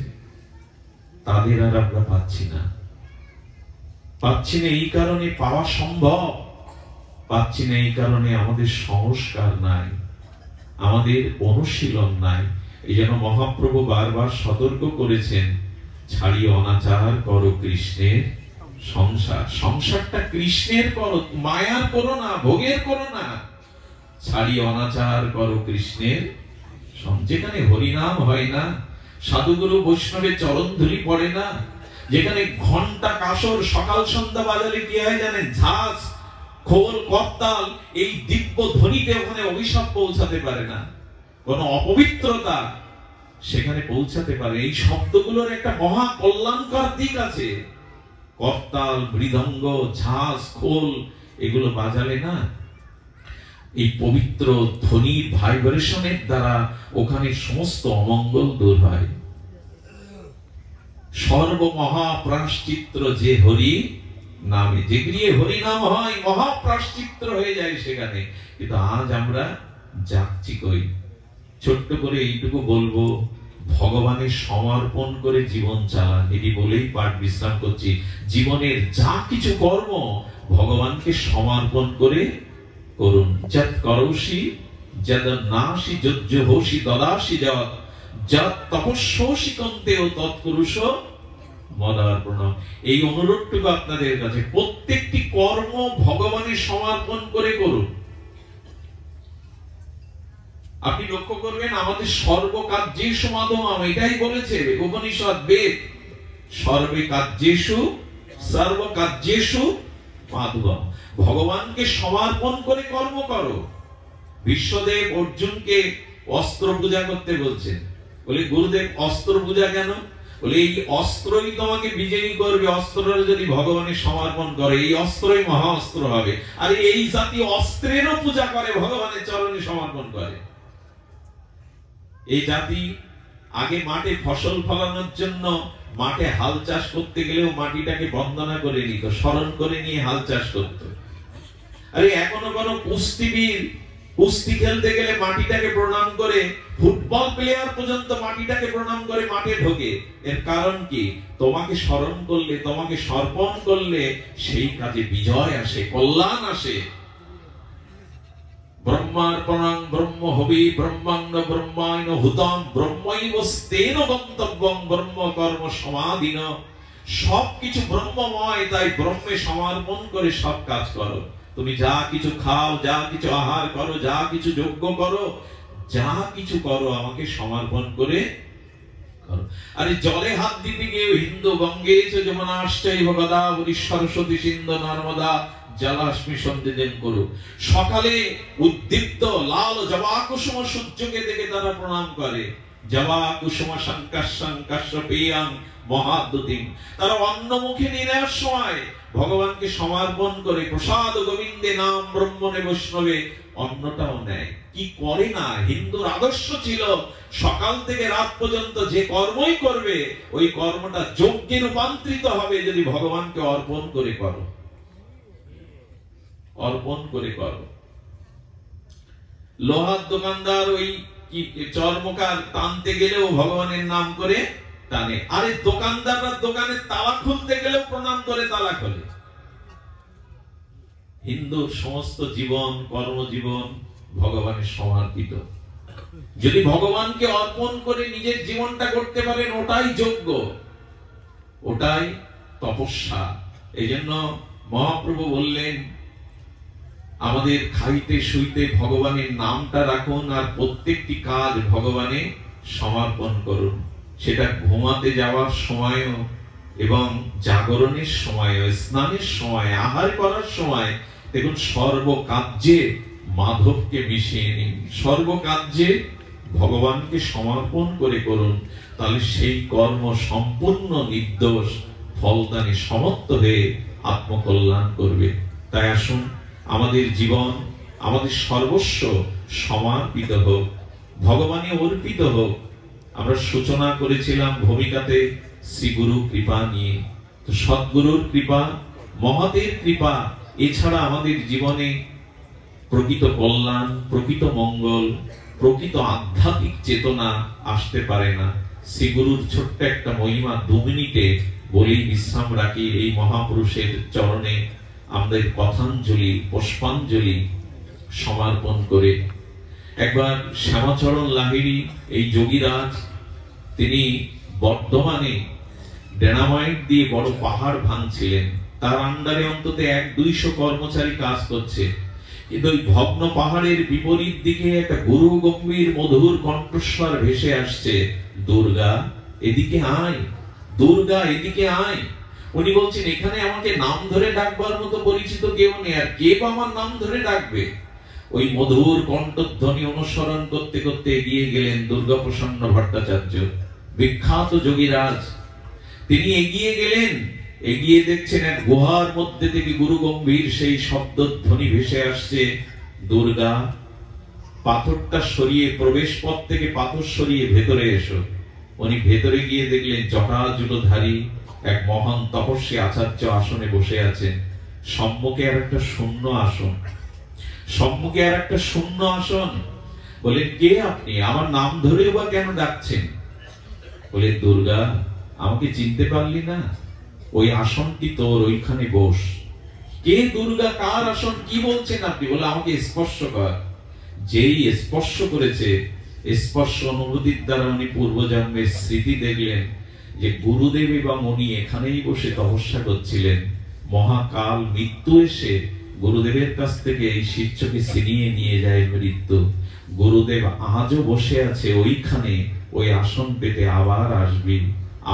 তাদের আর আমরা পাচ্ছি না। পাচ্ছি না এই কারণে, পাওয়া সম্ভব, পাচ্ছি না এই কারণে আমাদের সংস্কার নাই, আমাদের অনুশীলন নাই। এই জন্য মহাপ্রভু বারবার সতর্ক করেছেন, ছাড়িয়ে অনাচার করো কৃষ্ণের সংসার। সংসারটা কৃষ্ণের করো, মায়ার করো না, ভোগের করো না। ছাড়িয়ে অনাচার করো কৃষ্ণের। যেখানে হরিনাম হয় না, সাধুগুরু বৈষ্ণবের চরণ ধুলি পড়ে না, যেখানে ঘন্টা কাসর সকাল সন্ধ্যা বাজালে কি হয় জানেন? ঝাঁজ, খোল, করতাল, এই দিব্য ধ্বনিতে ওখানে অভিশাপ পৌঁছাতে পারে না। কোন অপবিত্রতা সেখানে পৌঁছাতে পারে। এই শব্দগুলোর একটা মহা কল্যাণকর দিক আছে। করতাল, মৃদঙ্গ, ঝাঁজ, খোল এগুলো বাজালে না, এই পবিত্র ধ্বনির ভাইব্রেশনের দ্বারা ওখানে সমস্ত অমঙ্গল দূর হয়। সর্বমহাপ্রাশ্চিত্র যে হরি নামে, যে গৃহে হরি নাম হয় মহাপ্রাশ্চিত্র হয়ে যায় সেখানে। কিন্তু আজ আমরা যাচ্ছি কই? ছোট্ট করে এইটুকু বলবো, ভগবানের সমর্পণ করে জীবন চালান। এটি বলেই পাঠ বিশ্রাম করছি। জীবনের যা কিছু কর্ম ভগবানকে সমর্পণ করে করুন। যৎ করৌষি যদন্নাসি যজ্জহোষি দদাসি যৎ যৎ তপস্যোষি কন্তেও তৎকুরুষ মদার্পণম। এই অনুরোধটুকু আপনাদের কাছে, প্রত্যেকটি কর্ম ভগবানের সমর্পণ করে করুন। আপনি লক্ষ্য করবেন আমাদের সর্বকার্যেষু মাধবম, এটাই বলেছে উপনিষদ বেদ, সর্বে কার্যেষু সর্বকার্যেষু মাধবম। ভগবানকে সমর্পণ করে কর্ম করো। বিশ্বদেব অর্জুনকে অস্ত্র পূজা করতে বলছেন। বলে গুরুদেব অস্ত্র পূজা কেন? বলে এই অস্ত্রই তোমাকে বিজয়ী করবে। অস্ত্রটা যদি ভগবানের সমর্পণ করে, এই অস্ত্রই মহা অস্ত্র হবে। আর এই জাতীয় অস্ত্রেরও পূজা করে, ভগবানের চরণে সমর্পণ করে। এই জাতি আগে মাঠে ফসল ফলানোর জন্য মাঠে হাল চাষ করতে গেলেও মাটিটাকে বন্দনা করে নিত, স্মরণ করে নিয়ে হাল চাষ করত। আরে এখনো কোন কুস্তিবীর কুস্তি খেলতে গেলে মাটিটাকে প্রণাম করে, ফুটবল প্লেয়ার পর্যন্ত মাটিটাকে প্রণাম করে মাঠে ঢোকে। এর কারণ কি? তোমাকে স্মরণ করলে, তোমাকে সমর্পণ করলে সেই কাজে বিজয় আসে, কল্যাণ আসে। ব্রহ্মার্পণং ব্রহ্ম হবি ব্রহ্মাণ্ড ব্রহ্মায়ন হুতম ব্রহ্মৈবস্তেন গন্তব্যং ব্রহ্ম কর্ম সমাধিন। সবকিছু ব্রহ্মময়, তাই ব্রহ্মে সমর্পণ করে সব কাজ করো। তুমি যা কিছু খাও, যা কিছু আহার করো, যা কিছু যজ্ঞ করো, যা কিছু করো আমাকে সমর্পণ করে করো। আরে জলে হাত দিতে গিয়ে হিন্দু গঙ্গে যমুনাশ্চৈব গোদাবরী সরস্বতী সিন্ধু নর্মদা জলাস্মি সন্ধিদেন করো। সকালে উদ্দীপ্ত লাল জবা কুসুম সূর্যকে দেখে তারা প্রণাম করে। জবা কুসুম শঙ্কাশ্য পেয়াং মহাদ্যুতিম। তারা অন্ন মুখে নিয়ে নেওয়ার সময় ভগবানকে সমর্পণ করে প্রসাদ গোবিন্দে নাম ব্রহ্মণে বৈষ্ণবে অন্নটাও নেয়। কি করে না? হিন্দুর আদর্শ ছিল সকাল থেকে রাত পর্যন্ত যে কর্মই করবে ওই কর্মটা যজ্ঞে রূপান্তরিত হবে যদি ভগবানকে অর্পণ করে করো, অর্পণ করে করো। লোহার দোকানদার ওই চর্মকার টানতে গেলেও ভগবানের নাম করে টানে। আরে দোকানদাররা দোকানের তালা খুলতে গেলেও প্রণাম করে তালা খোলে। হিন্দুর সমস্ত জীবন, কর্মজীবন ভগবানের সমর্পিত। যদি ভগবানকে অর্পণ করে নিজের জীবনটা করতে পারেন, ওটাই যজ্ঞ, ওটাই তপস্যা। এই জন্য মহাপ্রভু বললেন আমাদের খাইতে শুইতে ভগবানের নামটা রাখুন, আর প্রত্যেকটি কাজ ভগবানে সমর্পণ করুন। সেটা ঘুমাতে যাওয়ার সময়ও এবং জাগরণের সময়ও, স্নানের সময়, আহার করার সময় দেখুন সর্বকার্যে মাধবকে মিশিয়ে নিন, সর্বকার্যে ভগবানকে সমর্পণ করে করুন। তাহলে সেই কর্ম সম্পূর্ণ নির্দোষ, ফলদানে সমর্থ হয়ে আত্মকল্যাণ করবে। তাই আসুন আমাদের জীবন, আমাদের সর্বস্ব সমর্পিত হোক, ভগবানে অর্পিত হোক। আমরা সূচনা করেছিলাম ভূমিকাতে শ্রী গুরু কৃপা নিয়ে। তো সদ্গুরুর কৃপা, মহতের কৃপা এছাড়া আমাদের জীবনে প্রকৃত কল্যাণ, প্রকৃত মঙ্গল, প্রকৃত আধ্যাত্মিক চেতনা আসতে পারে না। শ্রী গুরুর ছোট্ট একটা মহিমা 2 মিনিটে বলেই বিশ্রাম রাখি। এই মহাপুরুষের চরণে আমাদের কথাঞ্জলি, পুষ্পাঞ্জলি সমর্পণ করে। একবার শ্যামাচরণ লাহিড়ী, এই যোগীরাজ, তিনি বর্ধমানে ডেনামাইট দিয়ে বড় পাহাড় ভাঙছিলেন। তার আন্ডারে অন্তত 100-200 কর্মচারী কাজ করছে। কিন্তু ওই ভগ্ন পাহাড়ের বিপরীত দিকে একটা গুরু গম্ভীর মধুর কণ্ঠস্বর ভেসে আসছে, দুর্গা এদিকে আয়, দুর্গা এদিকে আয়। উনি বলছেন এখানে আমাকে নাম ধরে ডাকবার মতো পরিচিত কেউ নেই, আর কে আমার নাম ধরে ডাকবে? ওই মধুর কণ্ঠধ্বনি অনুসরণ করতে করতে এগিয়ে গেলেন দুর্গাপ্রসন্ন ভট্টাচার্য, বিখ্যাত যোগীরাজ। তিনি এগিয়ে গেলেন, এগিয়ে দেখছেন এক গুহার মধ্যে থেকে গুরু গম্ভীর সেই শব্দধ্বনি ভেসে আসছে, দুর্গা পাথরটা সরিয়ে, প্রবেশ পথ থেকে পাথর সরিয়ে ভেতরে এসো। উনি ভেতরে গিয়ে দেখলেন জটাজুটোধারী এক মহান তপস্বী আচার্য আসনে বসে আছেন। সম্মুখে আর একটা শূন্য আসন, সম্মুখে আর একটা শূন্য আসন। বলে, কে আপনি? আমার নাম ধরেও বা কেন ডাকছেন? বলে, দুর্গা, আমাকে চিনতে পারলি না? ওই আসনটি তোর, ওইখানে বস। কে দুর্গা? কার আসন? কি বলছেন আপনি? বলে, আমাকে স্পর্শ কর। যেই স্পর্শ করেছে, স্পর্শ অনুভূতির দ্বারা উনি পূর্বজন্মের স্মৃতি দেখলেন যে গুরুদেব এবং উনি এখানেই বসে তপস্যা করছিলেন। মহাকাল মৃত্যু এসে গুরুদেবের কাছ থেকে এই শিষ্যকে ছিনিয়ে নিয়ে যায় মৃত্যু। গুরুদেব আজও বসে আছে ওইখানে, ওই আসন পেতে আবার আসবি,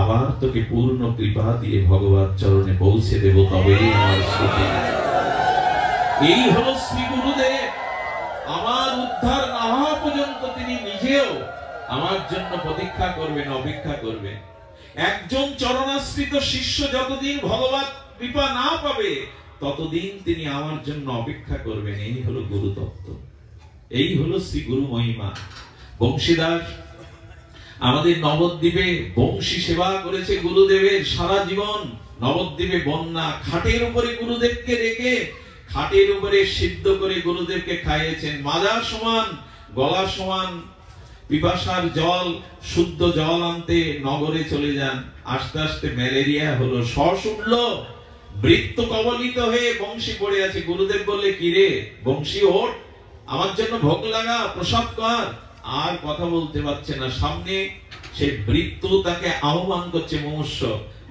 আবার তোকে পূর্ণ কৃপা দিয়ে ভগবত চরণে পৌঁছে দেব, তবেই আমার স্মৃতি। এই হলো শ্রী গুরুদেব। আমার উদ্ধার না হওয়া পর্যন্ত তিনি নিজেও আমার জন্য প্রতীক্ষা করবেন, অপেক্ষা করবেন। একজন চরণাশ্রিত শিষ্য যতদিন ভগবত কৃপা না পাবে ততদিন তিনি আমার জন্য অপেক্ষা করবেন। এই হলো গুরু তত্ত্ব, এই হলো শ্রী গুরু মহিমা। বংশীদাস আমাদের নবদ্বীপে বংশী সেবা করেছে গুরুদেবের সারা জীবন। নবদ্বীপে বন্যা, খাটের উপরে গুরুদেবকে রেখে, খাটের উপরে সিদ্ধ করে গুরুদেবকে খাইয়েছেন। মাজা সমান, গলা সমান পিপাসার জল, শুদ্ধ জল আনতে নগরে চলে যান। আস্তে আস্তে ম্যালেরিয়া হলো, শ্বাস উঠলো, বৃত্ত কবলিত হয়ে বংশী পড়ে আছে। গুরুদেব বললে, কি রে বংশী, ওঠ, আমার জন্য ভোগ লাগা, প্রসাদ কর। আর কথা বলতে পারছে না। সামনে সে বৃত্ত তাকে আহ্বান করছে মনুষ্য।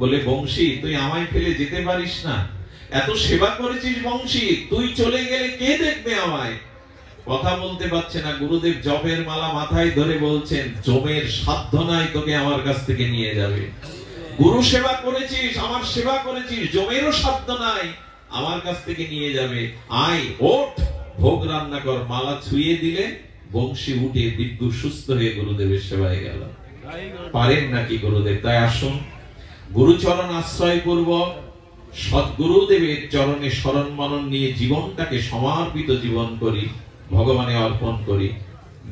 বলে, বংশী, তুই আমায় ফেলে যেতে পারিস না, এত সেবা করেছিস বংশী, তুই চলে গেলে কে দেখবে আমায়? কথা বলতে পারছে না। গুরুদেব জপের মালা মাথায় ধরে বলছেন, জমের সাধ্য নাই তোকে আমার কাছ থেকে নিয়ে যাবে। গুরু সেবা করেছিস, আমার সেবা করেছিস, জমেরও সাধ্য নাই আমার কাছ থেকে নিয়ে যাবে। আয়, ওঠ, ভোগ রান্না কর। মালা ছুঁয়ে দিলেন, বংশী উঠে দিব্য সুস্থ হয়ে গুরুদেবের সেবায় গেল। পারেন নাকি গুরুদেব? তাই আসুন গুরুচরণ আশ্রয় পূর্বক সদ্গুরুদেবের চরণে শরণ মনন নিয়ে জীবনটাকে সমর্পিত জীবন করি, ভগবানে অর্পণ করি।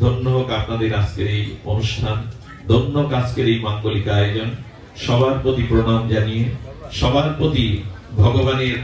ধন্য হোক আপনাদের আজকের এই অনুষ্ঠান, ধন্য হোক আজকের এই মাঙ্গলিক আয়োজন। সবার প্রতি প্রণাম জানিয়ে, সবার প্রতি ভগবানের